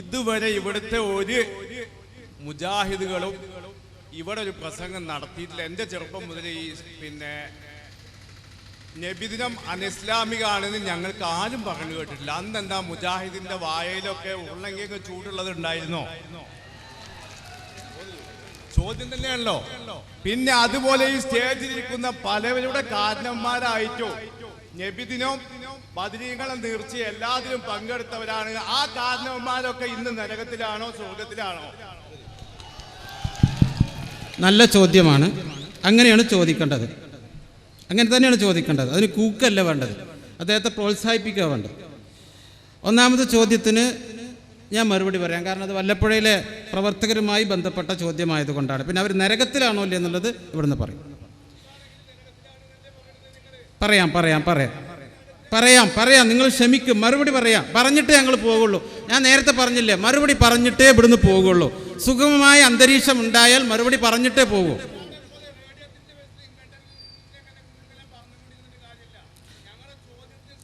ഇതുവരെ ഇവിടുത്തെ ഒരു മുജാഹിദുകളും ഇവിടെ ഒരു പ്രസംഗം നടത്തിയിട്ടില്ല. എൻ്റെ ചെറുപ്പം മുതൽ ഈ നബിദിനം അനിസ്ലാമികാണെന്ന് ഞങ്ങൾക്ക് ആരും പറഞ്ഞു കേട്ടിട്ടില്ല. അന്ന് എന്താ മുജാഹിദിന്റെ വായയിലൊക്കെ ഉരുളങ്കിയൊക്കെ ചൂടുള്ളത് ഉണ്ടായിരുന്നോ? ചോദ്യം തന്നെയാണല്ലോ. പിന്നെ അതുപോലെ ഈ സ്റ്റേജിലിരിക്കുന്ന പലവരുടെ കാരണന്മാരായിട്ടോ നബിദിനവും ബദരീങ്ങളും തീർച്ച എല്ലാത്തിലും പങ്കെടുത്തവരാണ്. ആ കാരണന്മാരൊക്കെ ഇന്ന് നരകത്തിലാണോ സ്വർഗത്തിലാണോ? നല്ല ചോദ്യമാണ്. അങ്ങനെയാണ് ചോദിക്കേണ്ടത്, അങ്ങനെ തന്നെയാണ് ചോദിക്കേണ്ടത്. അതിന് കൂക്കല്ല വേണ്ടത്, അദ്ദേഹത്തെ പ്രോത്സാഹിപ്പിക്കുക വേണ്ടത്. ഒന്നാമത്തെ ചോദ്യത്തിന് ഞാൻ മറുപടി പറയാം, കാരണം അത് വല്ലപ്പുഴയിലെ പ്രവർത്തകരുമായി ബന്ധപ്പെട്ട ചോദ്യമായതുകൊണ്ടാണ്. പിന്നെ അവർ നരകത്തിലാണോ ഇല്ല എന്നുള്ളത് ഇവിടുന്ന് പറയാം. നിങ്ങൾ ക്ഷമിക്കും, മറുപടി പറയാം. പറഞ്ഞിട്ടേ ഞങ്ങൾ പോകുള്ളൂ. ഞാൻ നേരത്തെ പറഞ്ഞില്ലേ, മറുപടി പറഞ്ഞിട്ടേ ഇവിടുന്ന് പോകുള്ളൂ. സുഗമമായ അന്തരീക്ഷം ഉണ്ടായാൽ മറുപടി പറഞ്ഞിട്ടേ പോകൂ.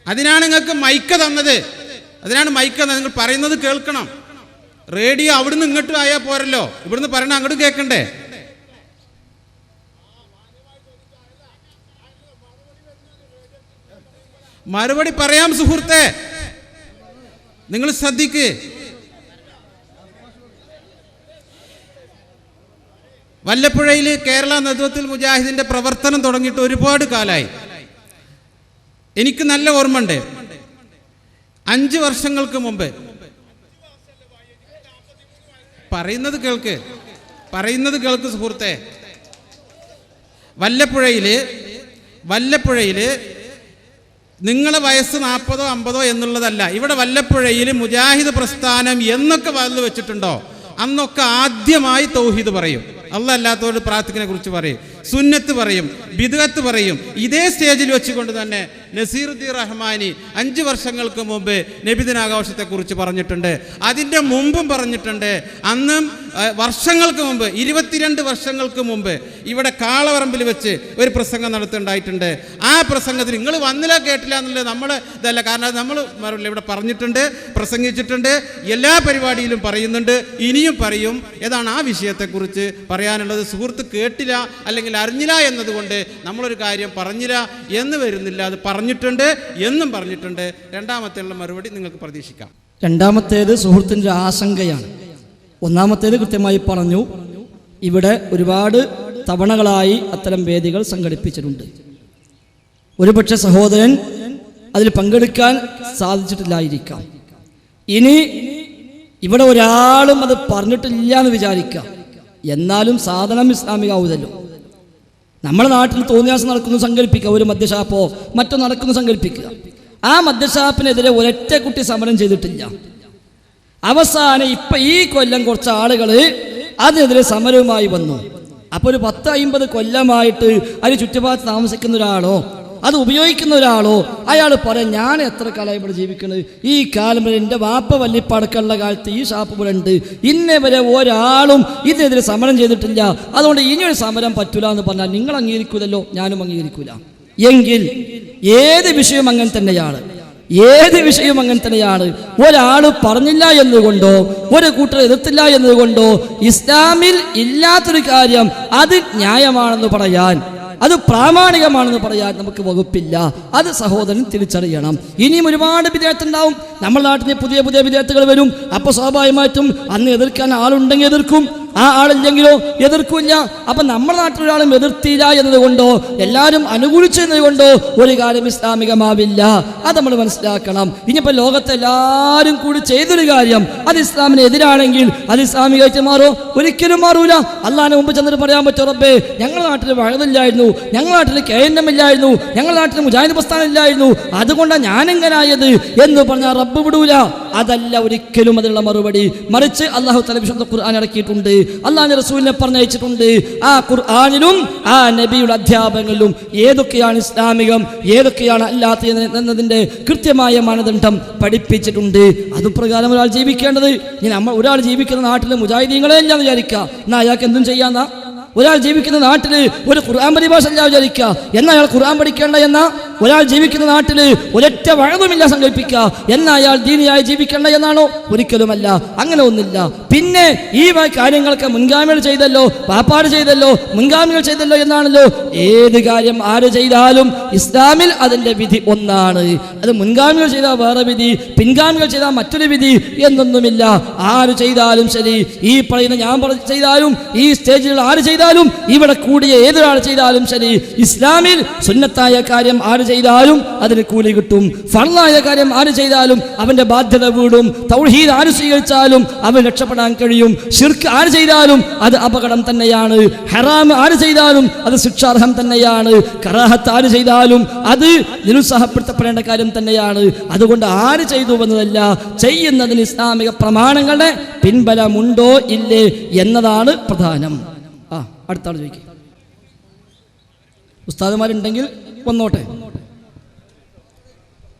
അതിനാണ് നിങ്ങൾക്ക് മൈക്ക് തന്നത്. നിങ്ങൾ പറയുന്നത് കേൾക്കണം. റേഡിയോ അവിടുന്ന് ഇങ്ങോട്ടും ആയാൽ പോരല്ലോ, ഇവിടുന്ന് പറയണ അങ്ങോട്ട് കേൾക്കണ്ടേ? മറുപടി പറയാം സുഹൃത്തെ, നിങ്ങൾ ശ്രദ്ധിക്ക്. വല്ലപ്പുഴയിൽ കേരള നേതൃത്വത്തിൽ മുജാഹിദിന്റെ പ്രവർത്തനം തുടങ്ങിയിട്ട് ഒരുപാട് കാലമായി. എനിക്ക് നല്ല ഓർമ്മയുണ്ട്, 5 വർഷങ്ങൾക്ക് മുമ്പ്. പറയുന്നത് കേൾക്ക് സുഹൃത്തെ. വല്ലപ്പുഴയില് നിങ്ങളെ വയസ്സ് 40 50 എന്നുള്ളതല്ല. ഇവിടെ വല്ലപ്പുഴയിൽ മുജാഹിദ് പ്രസ്ഥാനം എന്നൊക്കെ വന്നു വെച്ചിട്ടുണ്ടോ അന്നൊക്കെ ആദ്യമായി തൗഹീദ് പറയും, അല്ലാഹ് അല്ലാത്തവരോട് പ്രാർത്ഥനയെ കുറിച്ച് പറയും, സുന്നത്ത് പറയും, ബിദ്അത്ത് പറയും. ഇതേ സ്റ്റേജിൽ വെച്ചുകൊണ്ട് തന്നെ നസീറുദ്ദീൻ റഹ്മാനി 5 വർഷങ്ങൾക്ക് മുമ്പ് നബിദിനാഘോഷത്തെക്കുറിച്ച് പറഞ്ഞിട്ടുണ്ട്. അതിൻ്റെ മുമ്പും പറഞ്ഞിട്ടുണ്ട്. അന്നും വർഷങ്ങൾക്ക് മുമ്പ്, 22 വർഷങ്ങൾക്ക് മുമ്പ് ഇവിടെ കാളവറമ്പിൽ വെച്ച് ഒരു പ്രസംഗം നടത്തുണ്ടായിട്ടുണ്ട്. ആ പ്രസംഗത്തിൽ നിങ്ങൾ വന്നില്ല കേട്ടില്ല എന്നുള്ളത് നമ്മൾ ഇതല്ല, കാരണം നമ്മൾ ഇവിടെ പറഞ്ഞിട്ടുണ്ട്, പ്രസംഗിച്ചിട്ടുണ്ട്, എല്ലാ പരിപാടിയിലും പറയുന്നുണ്ട്, ഇനിയും പറയും. ഏതാണ് ആ വിഷയത്തെക്കുറിച്ച് പറയാനുള്ളത്? സുഹൃത്ത് കേട്ടില്ല അല്ലെങ്കിൽ അറിഞ്ഞില്ല എന്നതുകൊണ്ട് നമ്മളൊരു കാര്യം പറഞ്ഞില്ല എന്ന് വരുന്നില്ല. അത് പറഞ്ഞിട്ടുണ്ട് എന്നും പറഞ്ഞിട്ടുണ്ട്. രണ്ടാമത്തേനുള്ള മറുപടി നിങ്ങൾക്ക് പ്രതീക്ഷിക്കാം. രണ്ടാമത്തേത് സുഹൃത്തിൻ്റെ ആശങ്കയാണ്. ഒന്നാമത്തേത് കൃത്യമായി പറഞ്ഞു. ഇവിടെ ഒരുപാട് തവണകളായി അത്തരം വേദികൾ സംഘടിപ്പിച്ചിട്ടുണ്ട്. ഒരുപക്ഷെ സഹോദരൻ അതിൽ പങ്കെടുക്കാൻ സാധിച്ചിട്ടില്ലായിരിക്കാം. ഇനി ഇവിടെ ഒരാളും അത് പറഞ്ഞിട്ടില്ല എന്ന് വിചാരിക്കാം. എന്നാലും സാധനം ഇസ്ലാമികാവൂതല്ലോ. നമ്മുടെ നാട്ടിൽ തോന്നിയാസം നടക്കുന്നു സങ്കല്പിക്കുക, ഒരു മദ്യഷാപ്പോ മറ്റോ നടക്കുന്നു സങ്കല്പിക്കുക. ആ മദ്യഷാപ്പിനെതിരെ ഒരൊറ്റ കുട്ടി സമരം ചെയ്തിട്ടില്ല. അവസാനം ഈ കൊല്ലം കുറച്ച് ആളുകൾ അതിനെതിരെ സമരവുമായി വന്നു. അപ്പോൾ ഒരു 10-50 കൊല്ലമായിട്ട് അതിന് ചുറ്റുപാട് താമസിക്കുന്ന ഒരാളോ അത് ഉപയോഗിക്കുന്ന ഒരാളോ അയാൾ പറയാം, ഞാൻ എത്ര കാലം ഇവിടെ ജീവിക്കുന്നത്, ഈ കാലം വരെ എൻ്റെ വാപ്പ വല്ലിപ്പടക്കമുള്ള കാലത്ത് ഈ ഷാപ്പ് ഇവിടെ ഉണ്ട്, ഇന്നേ വരെ ഒരാളും ഇതിനെതിരെ സമരം ചെയ്തിട്ടില്ല, അതുകൊണ്ട് ഇനിയൊരു സമരം പറ്റൂല എന്ന് പറഞ്ഞാൽ നിങ്ങൾ അംഗീകരിക്കൂലല്ലോ, ഞാനും അംഗീകരിക്കൂല. എങ്കിൽ ഏത് വിഷയം അങ്ങനെ തന്നെയാണ്. ഒരാൾ പറഞ്ഞില്ല എന്നുകൊണ്ടോ ഒരു കൂട്ടർ എതിർത്തില്ല എന്നതുകൊണ്ടോ ഇസ്ലാമിൽ ഇല്ലാത്തൊരു കാര്യം അത് ന്യായമാണെന്ന് പറയാൻ, അത് പ്രാമാണികമാണെന്ന് പറയാൻ നമുക്ക് വകുപ്പില്ല. അത് സഹോദരൻ തിരിച്ചറിയണം. ഇനിയും ഒരുപാട് വിദ്യാർത്ഥികളുണ്ടാവും. നമ്മുടെ നാട്ടിൽ പുതിയ വിദ്യാർത്ഥികൾ വരും. അപ്പോൾ സ്വാഭാവികമായിട്ടും അന്ന് എതിർക്കാൻ ആളുണ്ടെങ്കിൽ എതിർക്കും, ആ ആളില്ലെങ്കിലോ എതിർക്കില്ല. അപ്പം നമ്മുടെ നാട്ടിൽ ഒരാളും എതിർത്തില്ല എന്നതുകൊണ്ടോ എല്ലാവരും അനുകൂലിച്ചത് കൊണ്ടോ ഒരു കാര്യം ഇസ്ലാമികമാവില്ല. അത് നമ്മൾ മനസ്സിലാക്കണം. ഇനിയിപ്പോൾ ലോകത്തെ എല്ലാവരും കൂടി ചെയ്തൊരു കാര്യം അത് ഇസ്ലാമിന് എതിരാണെങ്കിൽ അത് ഇസ്ലാമികമായിട്ട് മാറോ? ഒരിക്കലും മാറൂല. അള്ളാഹിന് മുമ്പ് ചെന്നിട്ട് പറയാൻ പറ്റുമോ, റബ്ബേ ഞങ്ങളുടെ നാട്ടിൽ വഴതില്ലായിരുന്നു, ഞങ്ങളുടെ നാട്ടിൽ KNM ഇല്ലായിരുന്നു, ഞങ്ങളുടെ നാട്ടിൽ മുജാഹിദ് പ്രസ്ഥാനം ഇല്ലായിരുന്നു, അതുകൊണ്ടാണ് ഞാനെങ്ങനായത് എന്ന് പറഞ്ഞാൽ റബ്ബ് വിടൂല. അതല്ല ഒരിക്കലും അതിനുള്ള മറുപടി. മറിച്ച് അള്ളാഹു തആല വിശുദ്ധ ഖുർആൻ ഇറക്കിയിട്ടുണ്ട്, അള്ളാഹുവിന്റെ റസൂലിനെ പറഞ്ഞയച്ചിട്ടുണ്ട്. ആ ഖുർആനിലും ആ നബിയുടെ അധ്യാപനങ്ങളിലും ഏതൊക്കെയാണ് ഇസ്ലാമികം ഏതൊക്കെയാണ് അല്ലാത്ത എന്നതിൻ്റെ കൃത്യമായ മാനദണ്ഡം പഠിപ്പിച്ചിട്ടുണ്ട്. അതുപ്രകാരം ഒരാൾ ജീവിക്കേണ്ടത്. ഇനി ഒരാൾ ജീവിക്കുന്ന നാട്ടിൽ മുജാഹിദീങ്ങളെ ഇല്ലാന്ന് വിചാരിക്കുക, എന്നാൽ അയാൾക്ക് എന്തും ചെയ്യാന്നാ? ഒരാൾ ജീവിക്കുന്ന നാട്ടിൽ ഒരു ഖുർആൻ പരിഭാഷ ഇല്ല വിചാരിക്കുക, എന്നാൽ അയാൾ ഖുർആൻ പഠിക്കേണ്ട എന്നാ? ഒരാൾ ജീവിക്കുന്ന നാട്ടിൽ ഒരൊറ്റ വഴവുമില്ല സങ്കല്പിക്കുക, എന്നാൽ അയാൾ ദീനിയായി ജീവിക്കേണ്ട എന്നാണോ? ഒരിക്കലുമല്ല, അങ്ങനെ ഒന്നില്ല. പിന്നെ ഈ കാര്യങ്ങളൊക്കെ മുൻഗാമികൾ ചെയ്തല്ലോ, പാപ്പാട് ചെയ്തല്ലോ, മുൻഗാമികൾ ചെയ്തല്ലോ എന്നാണല്ലോ. ഏത് കാര്യം ആര് ചെയ്താലും ഇസ്ലാമിൽ അതിൻ്റെ വിധി ഒന്നാണ്. അത് മുൻഗാമികൾ ചെയ്താൽ വേറെ വിധി, പിൻഗാമികൾ ചെയ്താൽ മറ്റൊരു വിധി എന്നൊന്നുമില്ല. ആര് ചെയ്താലും ശരി, ഈ പറയുന്ന ഞാൻ ചെയ്താലും, ഈ സ്റ്റേജിൽ ആര് ചെയ്താലും, ഇവിടെ കൂടിയ ഏതൊരാൾ ചെയ്താലും ശരി, ഇസ്ലാമിൽ സുന്നത്തായ കാര്യം ആര് ചെയ്താലും അതിന് കൂലി കിട്ടും. ഫർളായ കാര്യം ആര് ചെയ്താലും അവന്റെ ബാധ്യത വീടും. തൗഹീദ് ആര് സ്വീകരിച്ചാലും അവൻ രക്ഷപ്പെടാൻ കഴിയും. ശിർക്ക് ആര് ചെയ്താലും അത് അപകടം തന്നെയാണ്. ഹറാം ആര് ചെയ്താലും അത് ശിക്ഷാർഹം തന്നെയാണ്. കറാഹത്ത് ആര് ചെയ്താലും അത് നിരുത്സാഹപ്പെടുത്തപ്പെടേണ്ട കാര്യം തന്നെയാണ്. അതുകൊണ്ട് ആര് ചെയ്തു എന്നതല്ല, ചെയ്യുന്നതിന് ഇസ്ലാമിക പ്രമാണങ്ങളുടെ പിൻബലമുണ്ടോ ഇല്ലേ എന്നതാണ് പ്രധാനം. അടുത്ത ആൾ ചോദിക്കും. ഉസ്താദുമാരുണ്ടെങ്കിൽ വന്നോട്ടെ.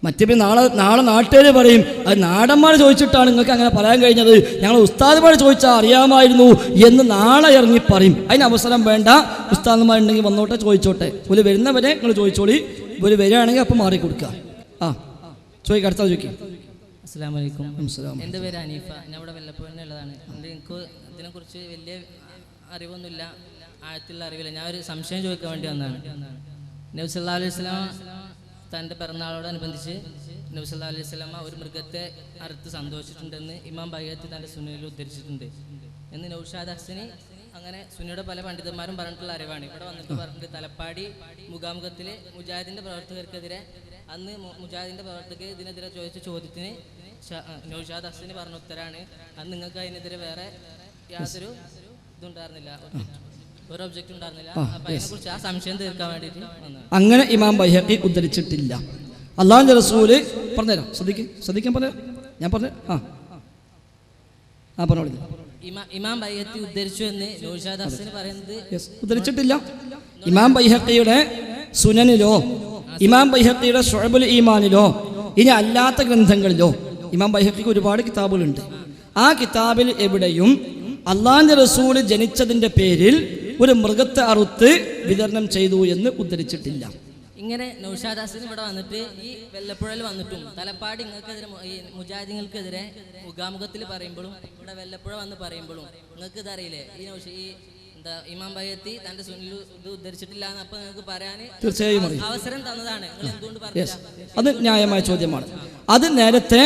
മറ്റേ നാളെ നാട്ടുകാർ പറയും അത് നാടന്മാർ ചോദിച്ചിട്ടാണ് നിങ്ങൾക്ക് അങ്ങനെ പറയാൻ കഴിഞ്ഞത്, ഞങ്ങൾ ഉസ്താദുമാർ ചോദിച്ചാൽ അറിയാമായിരുന്നു എന്ന് നാളെ ഇറങ്ങി പറയും. അതിന് അവസരം വേണ്ട. ഉസ്താദുമാരുണ്ടെങ്കിൽ വന്നോട്ടെ, ചോദിച്ചോട്ടെ. ഒരു വരുന്നവരെ നിങ്ങൾ ചോദിച്ചോളി, ഒരു വരികയാണെങ്കിൽ അപ്പം മാറിക്കൊടുക്കുക. ചോദിക്കുക, അടുത്ത ചോദിക്കും. അസ്സലാമു അലൈക്കും. എൻ്റെ പേര് അനീഫ, ഞാൻ ഇവിടെ വെല്ലപ്പുഴയുള്ളതാണ്. എനിക്ക് ഇതിനെക്കുറിച്ച് വലിയ അറിവൊന്നുമില്ല, ആഴത്തിലുള്ള അറിവില്ല. ഞാൻ ഒരു സംശയം ചോദിക്കാൻ വേണ്ടി വന്നതാണ്. നബി സല്ലല്ലാഹു അലൈഹി വസല്ലം തൻ്റെ പിറന്നാളോടനുബന്ധിച്ച് നബി സല്ലല്ലാഹു അലൈഹി വസല്ലം ഒരു മൃഗത്തെ അറുത്ത് സന്തോഷിച്ചിട്ടുണ്ടെന്ന് ഇമാം ബൈഹഖി തൻ്റെ സുന്നയിൽ ഉദ്ധരിച്ചിട്ടുണ്ട് എന്ന് നൗഷാദ് ഹസനി അങ്ങനെ സുന്നിയുടെ പല പണ്ഡിതന്മാരും പറഞ്ഞിട്ടുള്ള അറിവാണ്. ഇവിടെ വന്നിട്ട് പറഞ്ഞിട്ട് തലപ്പാടി മുഖാമുഖത്തിൽ മുജാഹിദിൻ്റെ പ്രവർത്തകർക്കെതിരെ അന്ന് മുജാഹിദിൻ്റെ പ്രവർത്തകർ ഇതിനെതിരെ ചോദിച്ച ചോദ്യത്തിന് നൗഷാദ് ഹസനി പറഞ്ഞ ഉത്തരാണ് അന്ന് നിങ്ങൾക്ക് അതിനെതിരെ വേറെ യാതൊരു ഇതുണ്ടായിരുന്നില്ല, ഒരു ഒബ്ജക്റ്റ് ഉണ്ടായിരുന്നില്ല. അപ്പൊ അതിനെക്കുറിച്ച് ആ സംശയം തീർക്കാൻ വേണ്ടിയിട്ട് അങ്ങനെ ഇമാം ബൈഹഖി ഉദ്ധരിച്ചിട്ടില്ല. അള്ളാഹുവിന്റെ റസൂല് പറഞ്ഞുതരാം, ശ്രദ്ധിക്കാൻ പറയാം. ഞാൻ പറഞ്ഞു പറഞ്ഞോളൂ. ഇമാം ബൈഹഖി ഉദ്ധരിച്ചു എന്ന് നൗഷാദ് ഹസനി പറയുന്നത് ഉദ്ധരിച്ചിട്ടില്ല. ഇമാം ബൈഹഖിയുടെ സുനനിലോ ഇമാം ബൈഹഖിയുടെ ശുഅബുൽ ഈമാനിലോ ഇനി അല്ലാത്ത ഗ്രന്ഥങ്ങളിലോ ഇമാം ബൈഹഖിക്ക് ഒരുപാട് കിതാബുകളുണ്ട്. ആ കിതാബിൽ എവിടെയും അള്ളാഹുവിന്റെ റസൂല് ജനിച്ചതിന്റെ പേരിൽ ഒരു മൃഗത്തെ അറുത്ത് വിതരണം ചെയ്തു എന്ന് ഉദ്ധരിച്ചിട്ടില്ല. ഇങ്ങനെ നൗഷാദ് ഹസനി ഇവിടെ വന്നിട്ട് ഈ വെല്ലപ്പുഴയിൽ വന്നിട്ടും തലപ്പാടി നിങ്ങൾക്കെതിരെ ഈ മുജാഹിദീങ്ങൾക്കെതിരെ മുഖാമുഖത്തിൽ പറയുമ്പോഴും ഇവിടെ വെല്ലപ്പുഴ വന്ന് പറയുമ്പോഴും നിങ്ങൾക്ക് ഇതറിയില്ലേ ഈ എന്താ ഇമാം ബൈഹഖി തന്റെ സുന്നിൽ ഇത് ഉദ്ധരിച്ചിട്ടില്ല എന്ന് അപ്പൊ നിങ്ങൾക്ക് പറയാൻ തീർച്ചയായും അവസരം തന്നതാണ്. നിങ്ങൾ എന്തുകൊണ്ട് പറഞ്ഞില്ല? അത് ന്യായമായ ചോദ്യമാണ്. അത് നേരത്തെ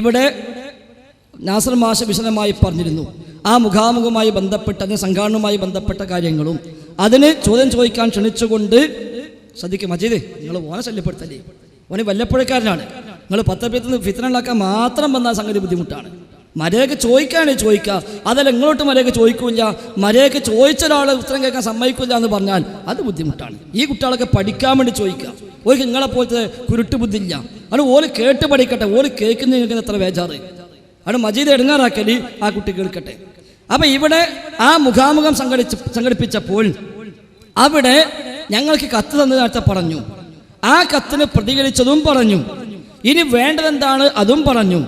ഇവിടെ നാസർ മാഷ് വിശദമായി പറഞ്ഞിരുന്നു. ആ മുഖാമുഖമായി ബന്ധപ്പെട്ട അതിന് സംഘാടനവുമായി ബന്ധപ്പെട്ട കാര്യങ്ങളും അതിന് ചോദ്യം ചോദിക്കാൻ ക്ഷണിച്ചുകൊണ്ട് ശ്രദ്ധിക്കും. മജീദ്, നിങ്ങൾ ഓനെ ശല്യപ്പെടുത്തല്ലേ, ഓന് വല്ലപ്പുഴക്കാരനാണ്. നിങ്ങൾ പത്തപ്പേത്ത് ഫിത്ന ഉണ്ടാക്കാൻ മാത്രം വന്നാൽ സംഗതി ബുദ്ധിമുട്ടാണ്. മര്യാദക്ക് ചോദിക്കുകയാണെങ്കിൽ ചോദിക്കുക, അതല്ല ഇങ്ങോട്ട് മര്യാദക്ക് ചോദിക്കില്ല, മര്യാദക്ക് ചോദിച്ച ഒരാൾ ഉത്തരം കേൾക്കാൻ സമ്മതിക്കില്ല എന്ന് പറഞ്ഞാൽ അത് ബുദ്ധിമുട്ടാണ്. ഈ കുട്ടികളൊക്കെ പഠിക്കാൻ വേണ്ടി ചോദിക്കുക. ഓർക്ക് നിങ്ങളെപ്പോലത്തെ കുരുട്ട് ബുദ്ധി ഇല്ല. അത് ഓല് കേട്ട് പഠിക്കട്ടെ, ഓല് കേൾക്കുന്ന നിങ്ങൾക്ക് എത്ര ബേജാറ്. അവിടെ മജീദ് എടുങ്ങാറാക്കലി ആ കുട്ടി കേൾക്കട്ടെ. അപ്പം ഇവിടെ ആ മുഖാമുഖം സംഘടിപ്പിച്ചപ്പോൾ അവിടെ ഞങ്ങൾക്ക് കത്ത് തന്നത് നേരത്തെ പറഞ്ഞു. ആ കത്തിന് പ്രതികരിച്ചതും പറഞ്ഞു. ഇനി വേണ്ടതെന്താണ് അതും പറഞ്ഞു.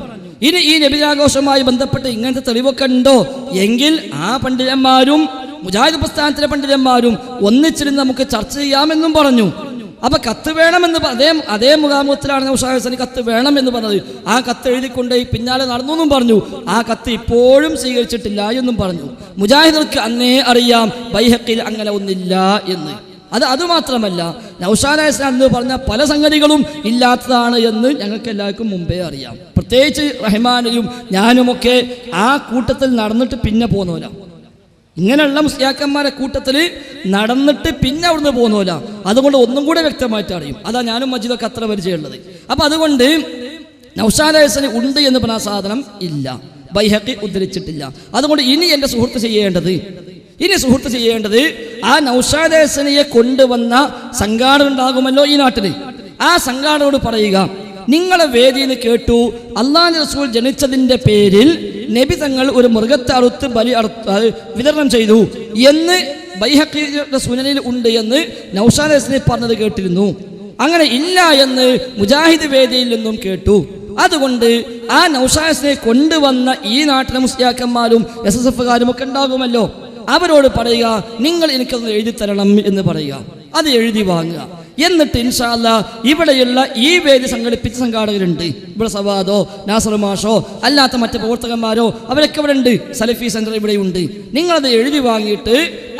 ഇനി ഈ നബിയാഘോഷവുമായി ബന്ധപ്പെട്ട് ഇങ്ങനത്തെ തെളിവൊക്കെ ഉണ്ടോ എങ്കിൽ ആ പണ്ഡിതന്മാരും മുജാഹിദ് പ്രസ്ഥാനത്തിലെ പണ്ഡിതന്മാരും ഒന്നിച്ചിരുന്ന് നമുക്ക് ചർച്ച ചെയ്യാമെന്നും പറഞ്ഞു. അപ്പൊ കത്ത് വേണമെന്ന് അതേ മുഖാമുഖത്തിലാണ് നൗഷാദ് ഹസനി കത്ത് വേണമെന്ന് പറഞ്ഞത്. ആ കത്ത് എഴുതിക്കൊണ്ട് പിന്നാലെ നടന്നു എന്നും പറഞ്ഞു. ആ കത്ത് ഇപ്പോഴും സ്വീകരിച്ചിട്ടില്ല എന്നും പറഞ്ഞു. മുജാഹിദർക്ക് അന്നേ അറിയാം ബൈഹഖിൽ അങ്ങനെ ഒന്നില്ല എന്ന്. അതുമാത്രമല്ല, നൗഷാദ് ഹസനി എന്ന് പറഞ്ഞ പല സംഗതികളും ഇല്ലാത്തതാണ് എന്ന് ഞങ്ങൾക്ക് എല്ലാവർക്കും മുമ്പേ അറിയാം. പ്രത്യേകിച്ച് റഹ്മാനെയും ഞാനുമൊക്കെ ആ കൂട്ടത്തിൽ നടന്നിട്ട് പിന്നെ പോന്നോല. ഇങ്ങനെയുള്ള മുസ്ലിയാക്കന്മാരെ കൂട്ടത്തിൽ നടന്നിട്ട് പിന്നെ അവിടുന്ന് പോകുന്നില്ല. അതുകൊണ്ട് ഒന്നും കൂടെ വ്യക്തമായിട്ട് അറിയും. അതാ ഞാനും മജീദൊക്കെ അത്ര പരിചയമുള്ളത്. അപ്പം അതുകൊണ്ട് നൗഷാദ് ഹസനി ഉണ്ട് എന്ന് പറഞ്ഞ സാധനം ഇല്ല, ബൈഹഖി ഉദ്ധരിച്ചിട്ടില്ല. അതുകൊണ്ട് ഇനി എൻ്റെ സുഹൃത്ത് ചെയ്യേണ്ടത് ആ നൗഷാദ് ഹസനിയെ കൊണ്ടുവന്ന സംഘാടനം ഉണ്ടാകുമല്ലോ ഈ നാട്ടിൽ, ആ സംഘാടകരോട് പറയുക, നിങ്ങളെ വേദിയിൽ കേട്ടു അള്ളാഹുവിന്റെ റസൂൽ ജനിച്ചതിൻ്റെ പേരിൽ നബി തങ്ങൾ ഒരു മൃഗത്തെ അറുത്ത് വിതരണം ചെയ്തു എന്ന് ബൈഹഖിയുടെ സുനനിൽ ഉണ്ട് എന്ന് നൗഷാദ് ഹസനി പറഞ്ഞത് കേട്ടിരുന്നു. അങ്ങനെ ഇല്ല എന്ന് മുജാഹിദ് വേദിയിൽ നിന്നും കേട്ടു. അതുകൊണ്ട് ആ നൗഷാദ് ഹസനിയെ കൊണ്ടുവന്ന ഈ നാട്ടിലെ മുസ്ലിയാക്കന്മാരും SSFകാരും ഒക്കെ ഉണ്ടാകുമല്ലോ, അവരോട് പറയുക, നിങ്ങൾ എനിക്കത് എഴുതി തരണം എന്ന് പറയുക. അത് എഴുതി വാങ്ങുക. എന്നിട്ട് ഇൻഷാ അല്ലാഹ് ഇവിടെയുള്ള ഈ വേദി സംഘടിപ്പിച്ച സംഘാടകരുണ്ട്. ഇവിടെ സവാദോ നാസർ മാഷോ അല്ലാത്ത മറ്റ് പ്രവർത്തകന്മാരോ അവരൊക്കെ ഇവിടെ ഉണ്ട്. സലഫി സെന്റർ ഇവിടെയുണ്ട്. നിങ്ങളത് എഴുതി വാങ്ങിയിട്ട്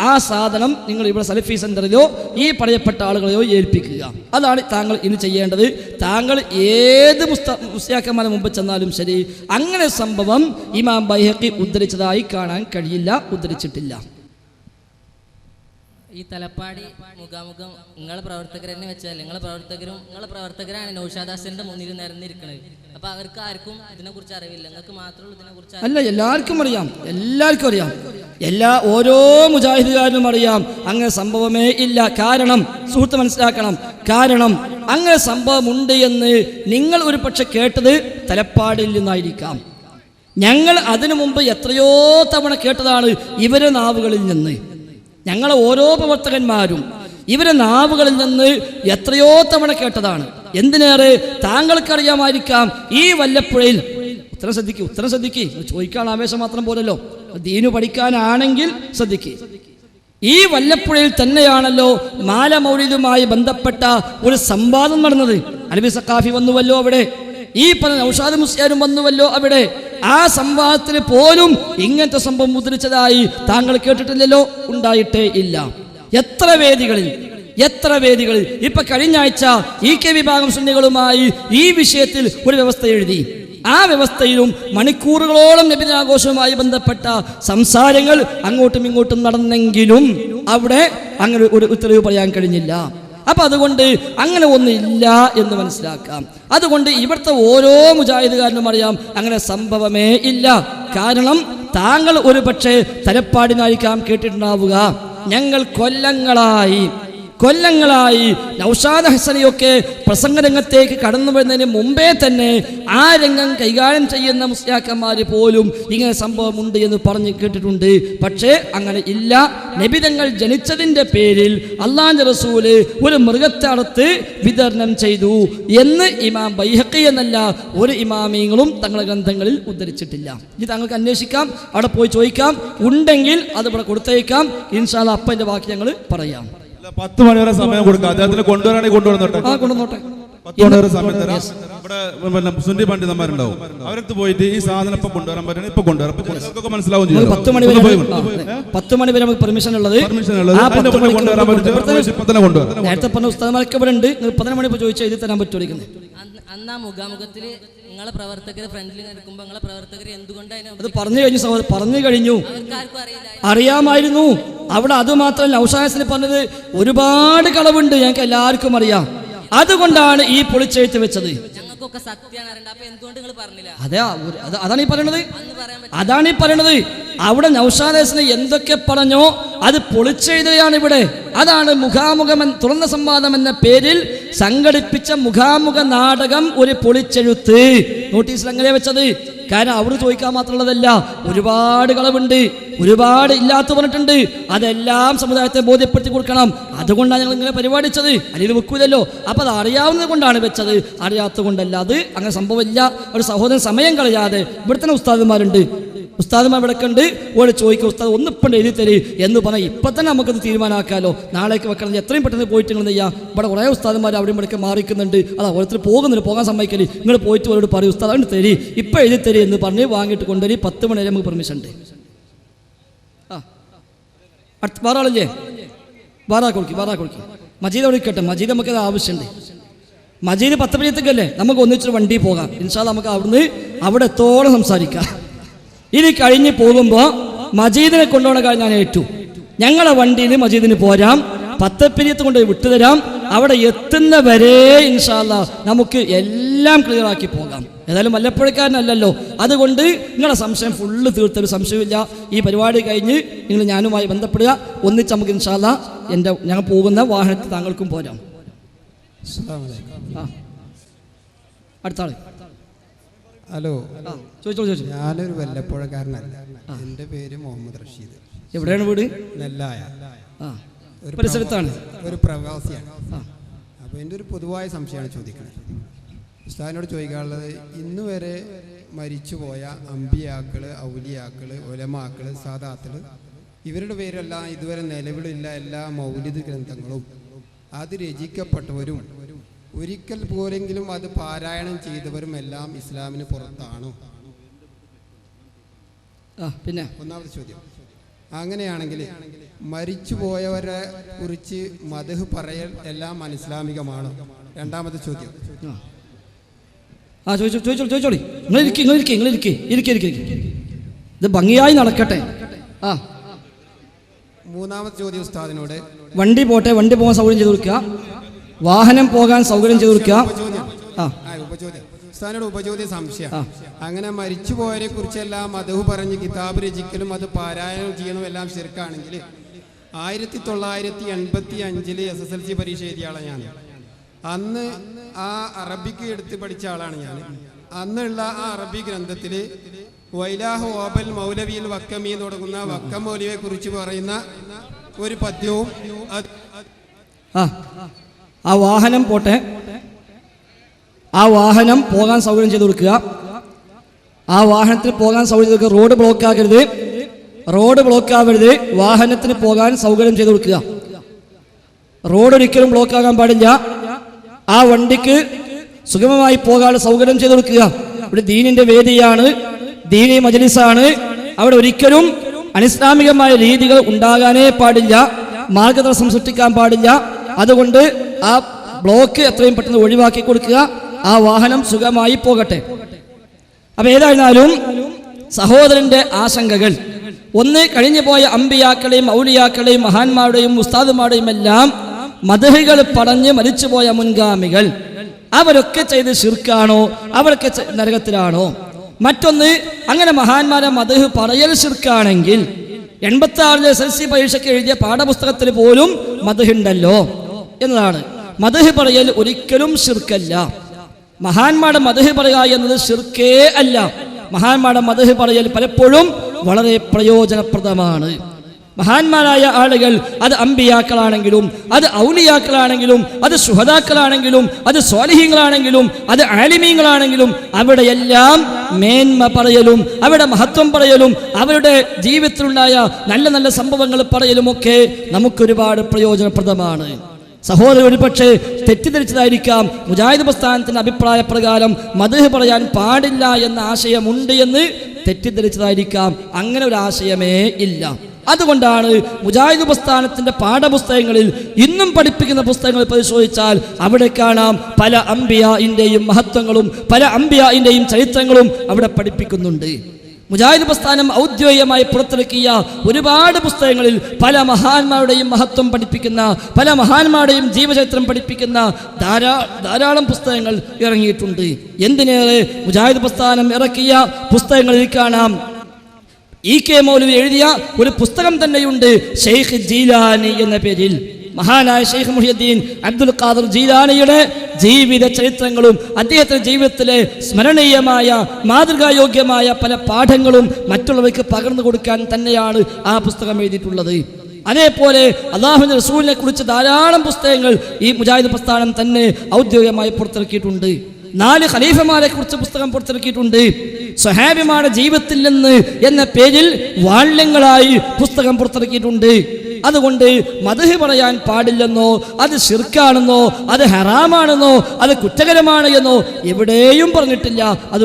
ആ സാധനം നിങ്ങൾ ഇവിടെ സലഫി സെന്ററിലോ ഈ പറയപ്പെട്ട ആളുകളെയോ ഏൽപ്പിക്കുക. അതാണ് താങ്കൾ ഇനി ചെയ്യേണ്ടത്. താങ്കൾ ഏത് മുസ്ലിയാക്കന്മാരുടെ മുമ്പ് ചെന്നാലും ശരി, അങ്ങനെ സംഭവം ഇമാം ബൈഹഖി ഉദ്ധരിച്ചതായി കാണാൻ കഴിയില്ല, ഉദ്ധരിച്ചിട്ടില്ല. ഈ തലപ്പാടി മുഖാമുഖം നിങ്ങളെ പ്രവർത്തകർ തന്നെ വെച്ചാൽ നിങ്ങളെ പ്രവർത്തകരാണ് നൗഷാദാസിന്റെ മുന്നിൽ നിരന്നിരിക്കുന്നത്. അപ്പൊ അവർക്ക് ആർക്കും ഇതിനെക്കുറിച്ച് അറിവില്ല, നിങ്ങൾക്ക് മാത്രമേ ഇതിനെക്കുറിച്ച് അല്ല, എല്ലാവർക്കും അറിയാം, എല്ലാവർക്കും അറിയാം. ഓരോ മുജാഹിദുകാരനും അറിയാം അങ്ങനെ സംഭവമേ ഇല്ല. കാരണം സുഹൃത്ത് മനസ്സിലാക്കണം, കാരണം അങ്ങനെ സംഭവമുണ്ട് എന്ന് നിങ്ങൾ ഒരു പക്ഷെ കേട്ടത് തലപ്പാടിൽ നിന്നായിരിക്കാം. ഞങ്ങൾ അതിനു മുമ്പ് എത്രയോ തവണ കേട്ടതാണ് ഇവരെ നാവുകളിൽ നിന്ന്. ഞങ്ങളെ ഓരോ പ്രവർത്തകന്മാരും ഇവരെ നാവുകളിൽ നിന്ന് എത്രയോ തവണ കേട്ടതാണ്. എന്തിനേറെ താങ്കൾക്കറിയാമായിരിക്കാം ഈ വല്ലപ്പുഴയിൽ ഉത്തരം ശ്രദ്ധിക്ക് ചോദിക്കാൻ ആവേശം മാത്രം പോലല്ലോ, ദീനു പഠിക്കാനാണെങ്കിൽ ശ്രദ്ധിക്ക്. ഈ വല്ലപ്പുഴയിൽ തന്നെയാണല്ലോ മാല മൗലിദുമായി ബന്ധപ്പെട്ട ഒരു സംവാദം നടന്നത്. അലവി സഖാഫി വന്നുവല്ലോ അവിടെ, ഈ പറഞ്ഞ നൗഷാദ് മുസ്ലിയാരും വന്നുവല്ലോ അവിടെ. ആ സംവാദത്തിന് പോലും ഇങ്ങനത്തെ സംഭവം മുദ്രിച്ചതായി താങ്കൾ കേട്ടിട്ടില്ലല്ലോ, ഉണ്ടായിട്ടേ ഇല്ല. എത്ര വേദികളിൽ ഇപ്പൊ കഴിഞ്ഞ ആഴ്ച EK വിഭാഗം സുന്നികളുമായി ഈ വിഷയത്തിൽ ഒരു വ്യവസ്ഥ എഴുതി. ആ വ്യവസ്ഥയിലും മണിക്കൂറുകളോളം നബിദിനാഘോഷവുമായി ബന്ധപ്പെട്ട സംസാരങ്ങൾ അങ്ങോട്ടും ഇങ്ങോട്ടും നടന്നെങ്കിലും അവിടെ അങ്ങനെ ഒരു ഉത്തരവ് പറയാൻ കഴിഞ്ഞില്ല. അപ്പൊ അതുകൊണ്ട് അങ്ങനെ ഒന്നില്ല എന്ന് മനസ്സിലാക്കാം. അതുകൊണ്ട് ഇവിടുത്തെ ഓരോ മുജാഹിദുകാരനും അറിയാം അങ്ങനെ സംഭവമേ ഇല്ല. കാരണം താങ്കൾ ഒരു പക്ഷേ തലപ്പാടിനായിരിക്കാം കേട്ടിട്ടുണ്ടാവുക. ഞങ്ങൾ കൊല്ലങ്ങളായി നൗഷാദ് ഹസനിയൊക്കെ പ്രസംഗ രംഗത്തേക്ക് കടന്നു വരുന്നതിന് മുമ്പേ തന്നെ ആ രംഗം കൈകാര്യം ചെയ്യുന്ന മുസ്ലിയാക്കന്മാർ പോലും ഇങ്ങനെ സംഭവമുണ്ട് എന്ന് പറഞ്ഞ് കേട്ടിട്ടുണ്ട്. പക്ഷേ അങ്ങനെ ഇല്ല. നബിതങ്ങൾ ജനിച്ചതിൻ്റെ പേരിൽ അള്ളാഹുവിന്റെ റസൂല് ഒരു മൃഗത്തെ അറുത്ത് വിതരണം ചെയ്തു എന്ന് ഇമാം ബൈഹഖി എന്നല്ല ഒരു ഇമാമിങ്ങളും തങ്ങളുടെ ഗ്രന്ഥങ്ങളിൽ ഉദ്ധരിച്ചിട്ടില്ല. ഇത് താങ്കൾക്ക് അന്വേഷിക്കാം, അവിടെ പോയി ചോദിക്കാം. ഉണ്ടെങ്കിൽ അത് ഇവിടെ കൊടുത്തേക്കാം. ഇൻഷാ അല്ലാഹ് അപ്പം എൻ്റെ ബാക്കി ഞങ്ങൾ പറയാം. 10 മണി വരെ സമയം കൊടുക്കാം. അദ്ദേഹത്തിന് കൊണ്ടുവരാണെങ്കിൽ കൊണ്ടുവന്നോട്ടെ. 10 മണി വരെ സമയം തരാം. ഇവിടെ സുന്നി പണ്ഡിതന്മാരുണ്ടാവും, അവരടുത്ത് പോയിട്ട് ഈ സാധനം ഇപ്പൊ കൊണ്ടുവരാൻ പറ്റണം, ഇപ്പൊ കൊണ്ടുവരാം. മനസ്സിലാവും ചെയ്യും. 10 മണി വരെ നമുക്ക് പെർമിഷൻ ഉള്ളത്. നേരത്തെ പറഞ്ഞ ഉസ്താദന്മാരൊക്കെ ഇവിടെ ഉണ്ട്. 11 മണി ചോദിച്ചാൽ എഴുതി തരാൻ പറ്റുമോ? അന്ന് ആ മുഖാമുഖത്തില് നിങ്ങളെ പ്രവർത്തകർ ഫ്രണ്ടിൽ നിൽക്കുമ്പോൾ നിങ്ങളെ പ്രവർത്തകർ എന്തുകൊണ്ടാണ് അത് പറഞ്ഞു കഴിഞ്ഞു. അറിയാമായിരുന്നു. അവിടെ അത് മാത്രമല്ല, നൗഷാദ് പറഞ്ഞത് ഒരുപാട് കളവുണ്ട്, ഞങ്ങൾക്ക് എല്ലാവർക്കും അറിയാം. അതുകൊണ്ടാണ് ഈ പൊളിച്ചെഴുത്ത് വെച്ചത്. അതാണ് ഈ പറയണത്. അവിടെ നൗഷാദ് എന്തൊക്കെ പറഞ്ഞോ അത് പൊളിച്ചെഴുതുകയാണ് ഇവിടെ. അതാണ് മുഖാമുഖം തുറന്ന സംവാദം എന്ന പേരിൽ സംഘടിപ്പിച്ച മുഖാമുഖ നാടകം ഒരു പൊളിച്ചെഴുത്ത്. നോട്ടീസിൽ അങ്ങനെ വെച്ചത്. കാരണം അവിടെ ചോദിക്കാൻ മാത്രമുള്ളതല്ല, ഒരുപാട് കളവുണ്ട്, ഒരുപാട് ഇല്ലാത്ത പറഞ്ഞിട്ടുണ്ട്. അതെല്ലാം സമുദായത്തെ ബോധ്യപ്പെടുത്തി കൊടുക്കണം. അതുകൊണ്ടാണ് ഞങ്ങൾ ഇങ്ങനെ പരിപാടിച്ചത്. അല്ലെങ്കിൽ വെക്കൂലല്ലോ. അപ്പൊ അത് അറിയാവുന്നത് കൊണ്ടാണ് വെച്ചത്, അറിയാത്തത് കൊണ്ടല്ല. അത് അങ്ങനെ സംഭവമില്ല. ഒരു സഹോദരൻ സമയം കളയാതെ ഇവിടെ തന്നെ ഉസ്താദന്മാരുണ്ട്, ഉസ്താദന്മാർ ഇവിടെ ഉണ്ട്. ഓടെ ചോദിക്കുക, ഉസ്താദ് ഒന്നിപ്പം എഴുതി തരി എന്ന് പറഞ്ഞാൽ ഇപ്പം തന്നെ നമുക്കത് തീരുമാനമാക്കാമല്ലോ. നാളേക്ക് വെക്കണം. എത്രയും പെട്ടെന്ന് പോയിട്ട് നിങ്ങൾ ചെയ്യാം. ഇവിടെ കുറേ ഉസ്താദന്മാർ അവിടെ ഇവിടെയൊക്കെ മാറിക്കുന്നുണ്ട്. അത് ഓരോരുത്തർ പോകുന്നുണ്ട്, പോകാൻ സമ്മതിക്കല്. നിങ്ങൾ പോയിട്ട് അവരോട് പറയും, ഉസ്താദ് അതുകൊണ്ട് തരി, ഇപ്പം എഴുതി തരി എന്ന് പറഞ്ഞ് വാങ്ങിയിട്ട് കൊണ്ടുവരി. 10 മണി വരെ നമുക്ക് പെർമിഷൻ ഉണ്ട്. വേറെ ആളില്ലേ? വേറെ കൊടുക്കി. മജീദ് അവിടെ ഇരിക്കട്ടെ. മജീദ് നമുക്കത് ആവശ്യമുണ്ട്. മജീദ് 10 മണിയത്തേക്കല്ലേ നമുക്ക് ഒന്നിച്ചൊരു വണ്ടി പോകാം. ഇൻഷാ അല്ലാഹ് നമുക്ക് അവിടുന്ന് അവിടെ എത്തോളം സംസാരിക്കാം. ഇനി കഴിഞ്ഞ് പോകുമ്പോൾ മജീദിനെ കൊണ്ടുപോകണ കാര്യം ഞാൻ ഏറ്റു. ഞങ്ങളെ വണ്ടിയിൽ മജീദിന് പോരാം, 10 പിരിയത്ത് കൊണ്ട് വിട്ടുതരാം. അവിടെ എത്തുന്നവരെ ഇൻഷാ അല്ലാഹ് നമുക്ക് എല്ലാം ക്ലിയർ ആക്കി പോകാം. ഏതായാലും വല്ലപ്പുഴക്കാരനല്ലല്ലോ. അതുകൊണ്ട് നിങ്ങളെ സംശയം ഫുള്ള് തീർത്തൊരു സംശയമില്ല. ഈ പരിപാടി കഴിഞ്ഞ് നിങ്ങൾ ഞാനുമായി ബന്ധപ്പെടുക. ഒന്നിച്ച് നമുക്ക് ഇൻഷാ അല്ലാഹ് ഞങ്ങൾ പോകുന്ന വാഹനത്തിൽ താങ്കൾക്കും പോരാം. അടുത്ത ആള്. ഹലോ, ചോദിച്ചോളൂ. ഞാനൊരു വല്ലപ്പുഴക്കാരനല്ല. എൻ്റെ പേര് മുഹമ്മദ് റഷീദ്. എവിടെയാണ് വീട്? നെല്ലായ. ഒരു പരിസരത്താണ്. ഒരു പ്രവാസിയാണ്. അപ്പോൾ എൻ്റെ ഒരു പൊതുവായ സംശയമാണ് ചോദിക്കുന്നത്. ഉസ്താദിനോട് ചോദിക്കാനുള്ളത്, ഇന്ന് വരെ മരിച്ചുപോയ അമ്പിയാക്കൾ, ഔലിയാക്കൾ, ഉലമാക്കൾ, സാദാത്തുകൾ, ഇവരുടെ പേരെല്ലാം ഇതുവരെ നിലവിലുള്ള എല്ലാ മൗലിദ് ഗ്രന്ഥങ്ങളും അത് രചിക്കപ്പെട്ടവരും ഒരിക്കൽ പോലെങ്കിലും അത് പാരായണം ചെയ്തവരും എല്ലാം ഇസ്ലാമിന് പുറത്താണോ? പിന്നെ ഒന്നാമത്തെ ചോദ്യം. അങ്ങനെയാണെങ്കിൽ മരിച്ചുപോയവരെ കുറിച്ച് മദ്ഹ് പറയൽ എല്ലാം അനിസ്ലാമികമാണോ? രണ്ടാമത്തെ ചോദ്യം. ചോദിച്ചോളി. ഇത് ഭംഗിയായി നടക്കട്ടെ. മൂന്നാമത്തെ ചോദ്യം ഉസ്താദിനോട്. വണ്ടി പോട്ടെ, വണ്ടി പോകാൻ സൗകര്യം ചെയ്ത് കൊടുക്കുക, വാഹനം പോകാൻ സൗകര്യം ചെയ്ത് കൊടുക്കുക. ഉപചോദ്യം ഉസ്താദിനോട് ഉപചോദ്യ സംശയം. അങ്ങനെ മരിച്ചുപോയവരെ കുറിച്ചെല്ലാം മദ്ഹ് പറഞ്ഞ് കിതാബ് രചിക്കലും അത് പാരായണം ചെയ്യണം എല്ലാം ശിർക്കാണെങ്കിൽ 1985 SSLC പരീക്ഷ എഴുതിയ ആളാണ് ഞാൻ. അന്ന് ആ അറബിക്ക് എടുത്ത് പഠിച്ച ആളാണ് ഞാൻ. അന്നുള്ള ആ അറബി ഗ്രന്ഥത്തിൽ വൈലാഹ് ഓബൽ മൗലവിയിൽ വക്കമി എന്ന് തുടങ്ങുന്ന വക്കം മൗലവിയെ കുറിച്ച് പറയുന്ന ഒരു പദ്യവും ആ വാഹനം പോട്ടെ, ആ വാഹനം പോകാൻ സൗകര്യം ചെയ്ത് കൊടുക്കുക, ആ വാഹനത്തിന് പോകാൻ സൗകര്യം ചെയ്ത് കൊടുക്കുക. റോഡ് ബ്ലോക്ക് ആവരുത്, വാഹനത്തിന് പോകാൻ സൗകര്യം ചെയ്ത് കൊടുക്കുക. റോഡ് ഒരിക്കലും ബ്ലോക്ക് ആകാൻ പാടില്ല. ആ വണ്ടിക്ക് സുഗമമായി പോകാനുള്ള സൗകര്യം ചെയ്ത് കൊടുക്കുക. ഇവിടെ ദീനിന്റെ വേദിയാണ്, ദീനി മജ്ലിസാണ്. അവിടെ ഒരിക്കലും അനിസ്ലാമികമായ രീതികൾ ഉണ്ടാകാനേ പാടില്ല, മാർഗതടസ്സം സൃഷ്ടിക്കാൻ പാടില്ല. അതുകൊണ്ട് ആ ബ്ലോക്ക് എത്രയും പെട്ടെന്ന് ഒഴിവാക്കി കൊടുക്കുക, ആ വാഹനം സുഖമായി പോകട്ടെ. അപ്പൊ ഏതായിരുന്നാലും സഹോദരന്റെ ആശങ്കകൾ ഒന്ന്, കഴിഞ്ഞു പോയ അമ്പിയാക്കളെയും ഔലിയാക്കളെയും മഹാന്മാരുടെയും ഉസ്താദുമാരുടെയും എല്ലാം മദ്ഹുകൾ പറഞ്ഞ് മരിച്ചുപോയ മുൻഗാമികൾ അവരൊക്കെ ചെയ്ത് ശിർക്കാണോ, അവരൊക്കെ നരകത്തിലാണോ? മറ്റൊന്ന്, അങ്ങനെ മഹാന്മാരെ മദ്ഹ് പറയൽ ശിർക്കാണെങ്കിൽ 86 SSLC പരീക്ഷയ്ക്ക് എഴുതിയ പാഠപുസ്തകത്തിൽ പോലും മദ്ഹ് ഉണ്ടല്ലോ എന്നതാണ്. മദ്ഹ് പറയൽ ഒരിക്കലും ശിർക്കല്ല. മഹാന്മാരുടെ മദ്ഹ് പറയുക എന്നത് ശിർക്കേ അല്ല. മഹാന്മാരുടെ മദ്ഹ് പറയൽ പലപ്പോഴും വളരെ പ്രയോജനപ്രദമാണ്. മഹാന്മാരായ ആളുകൾ, അത് അമ്പിയാക്കളാണെങ്കിലും, അത് ഔലിയാക്കളാണെങ്കിലും, അത് ശുഹദാക്കളാണെങ്കിലും, അത് സ്വാലിഹീങ്ങളാണെങ്കിലും, അത് ആലിമീങ്ങളാണെങ്കിലും, അവിടെയെല്ലാം മേന്മ പറയലും അവരുടെ മഹത്വം പറയലും അവരുടെ ജീവിതത്തിലുണ്ടായ നല്ല നല്ല സംഭവങ്ങൾ പറയലുമൊക്കെ നമുക്കൊരുപാട് പ്രയോജനപ്രദമാണ്. സഹോദരൻ ഒരുപക്ഷെ തെറ്റിദ്ധരിച്ചതായിരിക്കാം, മുജാഹിദ് പ്രസ്ഥാനത്തിന്റെ അഭിപ്രായ പ്രകാരം മദ്ഹ് പറയാൻ പാടില്ല എന്ന ആശയമുണ്ട് എന്ന് തെറ്റിദ്ധരിച്ചതായിരിക്കാം. അങ്ങനെ ഒരു ആശയമേ ഇല്ല. അതുകൊണ്ടാണ് മുജാഹിദ് പ്രസ്ഥാനത്തിന്റെ പാഠപുസ്തകങ്ങളിൽ ഇന്നും പഠിപ്പിക്കുന്ന പുസ്തകങ്ങൾ പരിശോധിച്ചാൽ അവിടെ കാണാം പല അംബിയാഇന്റെയും മഹത്വങ്ങളും പല അംബിയാഇന്റെയും ചരിത്രങ്ങളും അവിടെ പഠിപ്പിക്കുന്നുണ്ട്. മുജാഹിദ് പ്രസ്ഥാനം ഔദ്യോഗികമായി പുറത്തിറക്കിയ ഒരുപാട് പുസ്തകങ്ങളിൽ പല മഹാന്മാരുടെയും മഹത്വം പഠിപ്പിക്കുന്ന, പല മഹാന്മാരുടെയും ജീവചരിത്രം പഠിപ്പിക്കുന്ന ധാരാളം പുസ്തകങ്ങൾ ഇറങ്ങിയിട്ടുണ്ട്. എന്തിനേറെ മുജാഹിദ് പ്രസ്ഥാനം ഇറക്കിയ പുസ്തകങ്ങളിൽ കാണാം EK മൗലവി എഴുതിയ ഒരു പുസ്തകം തന്നെയുണ്ട്, ഷെയ്ഖ് ജീലാനി എന്ന പേരിൽ. മഹാനായ ഷെയ്ഖ് മുഹിയുദ്ദീൻ അബ്ദുൽ ഖാദർ ജീലാനിയുടെ ജീവിത ചരിത്രങ്ങളും അദ്ദേഹത്തിന്റെ ജീവിതത്തിലെ സ്മരണീയമായ മാതൃകായോഗ്യമായ പല പാഠങ്ങളും മറ്റുള്ളവർക്ക് പകർന്നു കൊടുക്കാൻ തന്നെയാണ് ആ പുസ്തകം എഴുതിയിട്ടുള്ളത്. അതേപോലെ അല്ലാഹുവിന്റെ റസൂലിനെ കുറിച്ച് ധാരാളം പുസ്തകങ്ങൾ ഈ മുജാഹിദ് പ്രസ്ഥാനം തന്നെ ഔദ്യോഗികമായി പുറത്തിറക്കിയിട്ടുണ്ട്. 4 ഖലീഫമാരെ കുറിച്ച് പുസ്തകം പുറത്തിറക്കിയിട്ടുണ്ട്. സ്വഹാബിമാരുടെ ജീവിതത്തിൽ നിന്ന് എന്ന പേരിൽ വാള്യങ്ങളായി പുസ്തകം പുറത്തിറക്കിയിട്ടുണ്ട്. അതുകൊണ്ട് മദ്ഹ് പറയാൻ പാടില്ലെന്നോ, അത് ശിർക്കാണെന്നോ, അത് ഹറാമാണെന്നോ, അത് കുറ്റകരമാണ് എന്നോ എവിടെയും പറഞ്ഞിട്ടില്ല. അത്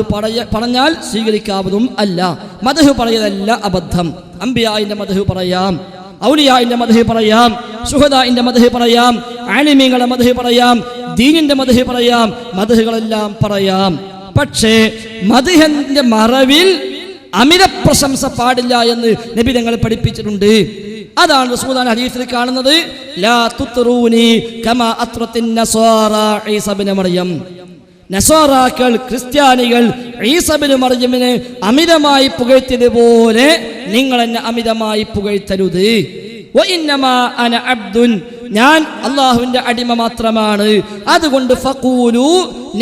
പറഞ്ഞാൽ സ്വീകരിക്കാവുന്നതും അല്ല. മദ്ഹ് പറയലല്ല അബദ്ധം. അംബിയാഇന്റെ മദ്ഹ് പറയാം, ഔലിയാഇന്റെ മദ്ഹ് പറയാം, ശുഹദാഇന്റെ മദ്ഹ് പറയാം, ആലിമീങ്ങളുടെ മദ്ഹ് പറയാം, ദീനിന്റെ മദ്ഹ് പറയാം, മദ്ഹുകളെല്ലാം പറയാം. പക്ഷേ മദ്ഹിന്റെ മറവിൽ അമിത പ്രശംസ പാടില്ല എന്ന് നബി തങ്ങൾ പഠിപ്പിച്ചിട്ടുണ്ട്. അതാണ് റസൂലുള്ളാഹി ഹദീസിൽ കാണുന്നത്, ലാ തുത്രൂനി കമാ അത്രത്തിൻ നസാറ ഈസ ഇബ്നു മറിയം. നസാറാക്കൾ, ക്രിസ്ത്യാനികൾ ഈസ ഇബ്നു മറിയമിനെ അമിതമായി പുകഴ്ത്തിയതുപോലെ നിങ്ങൾ എന്നെ അമിതമായി പുകഴ്ത്തരുത്. വഇന്നമാ അന അബ്ദുൻ, ഞാൻ അല്ലാഹുവിന്റെ അടിമ മാത്രമാണ്. അതുകൊണ്ട് ഫഖൂലു,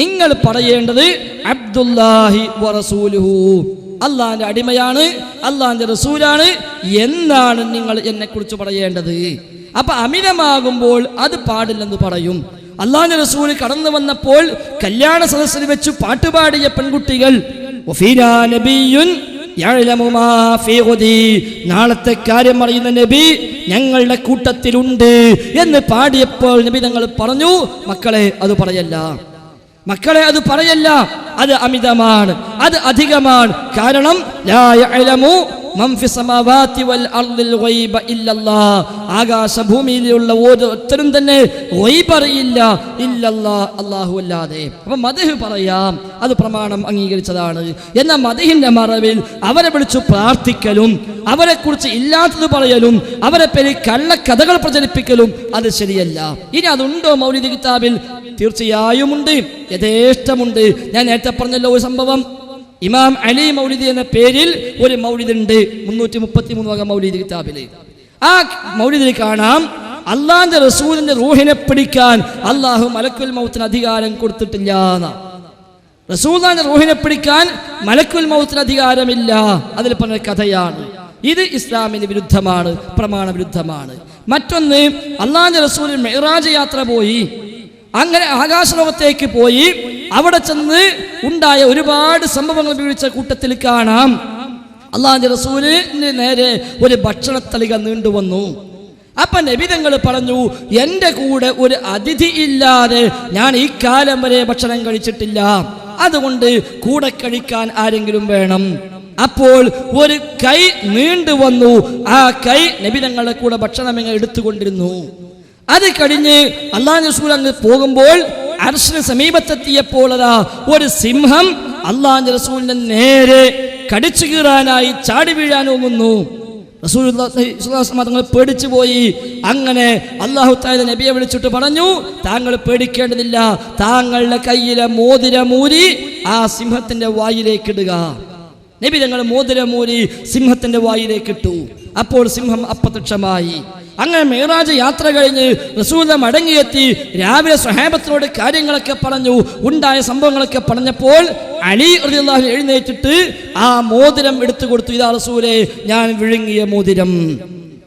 നിങ്ങൾ പറയേണ്ടത് അബ്ദുല്ലാഹി വറസൂലുഹു, അള്ളാഹിന്റെ അടിമയാണ്, അള്ളാഹിന്റെ റസൂലാണ് എന്നാണ് നിങ്ങൾ എന്നെ കുറിച്ച് പറയേണ്ടത്. അപ്പൊ അമിതമാകുമ്പോൾ അത് പാടില്ലെന്ന് പറയും. അള്ളാഹിന്റെ റസൂൽ കടന്നു വന്നപ്പോൾ കല്യാണ സദസ്സിൽ വെച്ച് പാട്ടുപാടിയ പെൺകുട്ടികൾ, നാളത്തെ കാര്യം അറിയുന്ന നബി, ഞങ്ങളുടെ കൂട്ടത്തിലുണ്ട് എന്ന് പാടിയപ്പോൾ നബി തങ്ങൾ പറഞ്ഞു, മക്കളെ അത് പറയല്ല, മക്കളെ അത് പറയല്ല, അത് അമിതമാണ്, അത് അധികമാണ്. കാരണം ലാ യഅലമു മൻ ഫിസ് സമാവാതി വൽ അർദിൽ ഗൈബ ഇല്ലല്ലാഹ്, ആകാശഭൂമിയിലുള്ള ഓരോരുത്തരും തന്നെ ഗൈബ് അറിയില്ല ഇല്ലല്ലാഹ്, അല്ലാഹു അല്ലാതെ. അപ്പൊ മദ്ഹ് പറയാം, അത് പ്രമാണം അംഗീകരിച്ചതാണ്. എന്നാൽ മദ്ഹിന്റെ മറവിൽ അവരെ വിളിച്ചു പ്രാർത്ഥിക്കലും അവരെ കുറിച്ച് ഇല്ലാത്തത് പറയലും അവരെ പേരിൽ കള്ളക്കഥകൾ പ്രചരിപ്പിക്കലും അത് ശരിയല്ല. ഇനി അതുണ്ടോ മൗലിദ് കിതാബിൽ? തീർച്ചയായും ഉണ്ട്, യഥേഷ്ടമുണ്ട്. ഞാൻ നേരത്തെ പറഞ്ഞല്ലോ ഒരു സംഭവം, ഇമാം അലി മൗലിദ് എന്ന പേരിൽ ഒരു മൗലിദ് ഉണ്ട് 333 മൗലിദ് കിതാബില്. ആ മൗലിദിൽ കാണാം, അള്ളാന്റെ റസൂലിന്റെ റൂഹിനെ പിടിക്കാൻ അള്ളാഹു മലക്കുൽ മൗത്തിന് അധികാരം കൊടുത്തിട്ടില്ല. റസൂലിന്റെ റൂഹിനെ പിടിക്കാൻ മലക്കുൽ മൗത്തിന് അധികാരമില്ല. അതിൽ പറഞ്ഞ കഥയാണ്. ഇത് ഇസ്ലാമിന് വിരുദ്ധമാണ്, പ്രമാണ വിരുദ്ധമാണ്. മറ്റൊന്ന്, അള്ളാന്റെ റസൂൽ മിഅ്റാജ് യാത്ര പോയി, അങ്ങനെ ആകാശലോകത്തേക്ക് പോയി, അവിടെ ചെന്ന് ഉണ്ടായ ഒരുപാട് സംഭവങ്ങൾ വിവരിച്ച കൂട്ടത്തിൽ കാണാം, അള്ളാഹുവിന്റെ റസൂലിന് നേരെ ഒരു ഭക്ഷണത്തളിക നീണ്ടുവന്നു. അപ്പൊ നബി തങ്ങൾ പറഞ്ഞു, എൻ്റെ കൂടെ ഒരു അതിഥി ഇല്ലാതെ ഞാൻ ഈ കാലം വരെ ഭക്ഷണം കഴിച്ചിട്ടില്ല, അതുകൊണ്ട് കൂടെ കഴിക്കാൻ ആരെങ്കിലും വേണം. അപ്പോൾ ഒരു കൈ നീണ്ടുവന്നു, ആ കൈ നബി തങ്ങളുടെ കൂടെ ഭക്ഷണം ഇങ്ങനെ എടുത്തുകൊണ്ടിരുന്നു. അത് കഴിഞ്ഞ് അള്ളാഹുവിന്റെ റസൂൽ അങ്ങ് പോകുമ്പോൾ അർശിന് സമീപത്തെത്തിയപ്പോൾ അതാ ഒരു സിംഹം അള്ളാഹുവിന്റെ റസൂലിന്റെ നേരെ കടിച്ചു കീറാനായി ചാടി വീഴാനോങ്ങുന്നു. തങ്ങൾ പേടിച്ചു പോയി. അങ്ങനെ അല്ലാഹു തആല നബിയെ വിളിച്ചിട്ട് പറഞ്ഞു, താങ്കൾ പേടിക്കേണ്ടതില്ല, താങ്കളുടെ കയ്യിലെ മോതിരമൂരി ആ സിംഹത്തിന്റെ വായിലേക്ക് ഇടുക. നബി തങ്ങൾ മോതിരമൂരി സിംഹത്തിന്റെ വായിലേക്ക് ഇട്ടു. അപ്പോൾ സിംഹം അപ്രത്യക്ഷമായി. അങ്ങനെ മിഅ്റാജ് യാത്ര കഴിഞ്ഞ് റസൂൽ മടങ്ങിയെത്തി രാവിലെ സ്വഹാബത്തിനോട് കാര്യങ്ങളൊക്കെ പറഞ്ഞു, ഉണ്ടായ സംഭവങ്ങളൊക്കെ പറഞ്ഞപ്പോൾ അലി റളിയല്ലാഹു അൻഹു എഴുന്നേറ്റിട്ട് ആ മോതിരം എടുത്തു കൊടുത്തു. ഇതാ റസൂലേ, ഞാൻ വിഴുങ്ങിയ മോതിരം.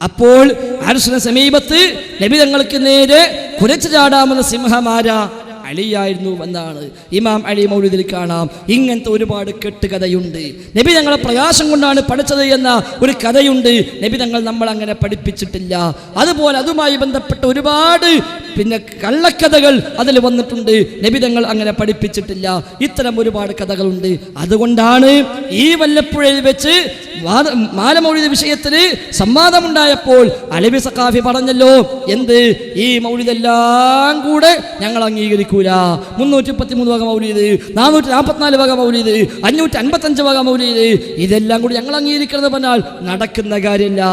അപ്പോൾ അർശിന് സമീപത്ത് നബി തങ്ങൾക്ക് നേരെ കുരച്ചു ചാടാമെന്ന സിംഹമാരാ? അലിയായിരുന്നു എന്നാണ് ഇമാം അലി മൗലിദിൽ കാണാം. ഇങ്ങനത്തെ ഒരുപാട് കെട്ടുകഥയുണ്ട്. നബി തങ്ങളെ പ്രകാശം കൊണ്ടാണ് പഠിച്ചത് എന്ന ഒരു കഥയുണ്ട്. നബി തങ്ങൾ നമ്മൾ അങ്ങനെ പഠിപ്പിച്ചിട്ടില്ല. അതുപോലെ അതുമായി ബന്ധപ്പെട്ട ഒരുപാട് കള്ളക്കഥകൾ അതിൽ വന്നിട്ടുണ്ട്. നബി തങ്ങൾ അങ്ങനെ പഠിപ്പിച്ചിട്ടില്ല. ഇത്തരം ഒരുപാട് കഥകളുണ്ട്. അതുകൊണ്ടാണ് ഈ വല്ലപ്പുഴയിൽ വെച്ച് മാലമൗലിദ് വിഷയത്തിൽ സംവാദമുണ്ടായപ്പോൾ അലവി സഖാഫി പറഞ്ഞല്ലോ, എന്ത് ഈ മൗലിദെല്ലാം കൂടെ ഞങ്ങൾ അംഗീകരിക്കൂല. 333 വക മൗലിദ്, 444 വക മൗലിദ്, 555 വക മൗലിദ്, ഇതെല്ലാം കൂടി ഞങ്ങൾ അംഗീകരിക്കുന്നത് പറഞ്ഞാൽ നടക്കുന്ന കാര്യമില്ല.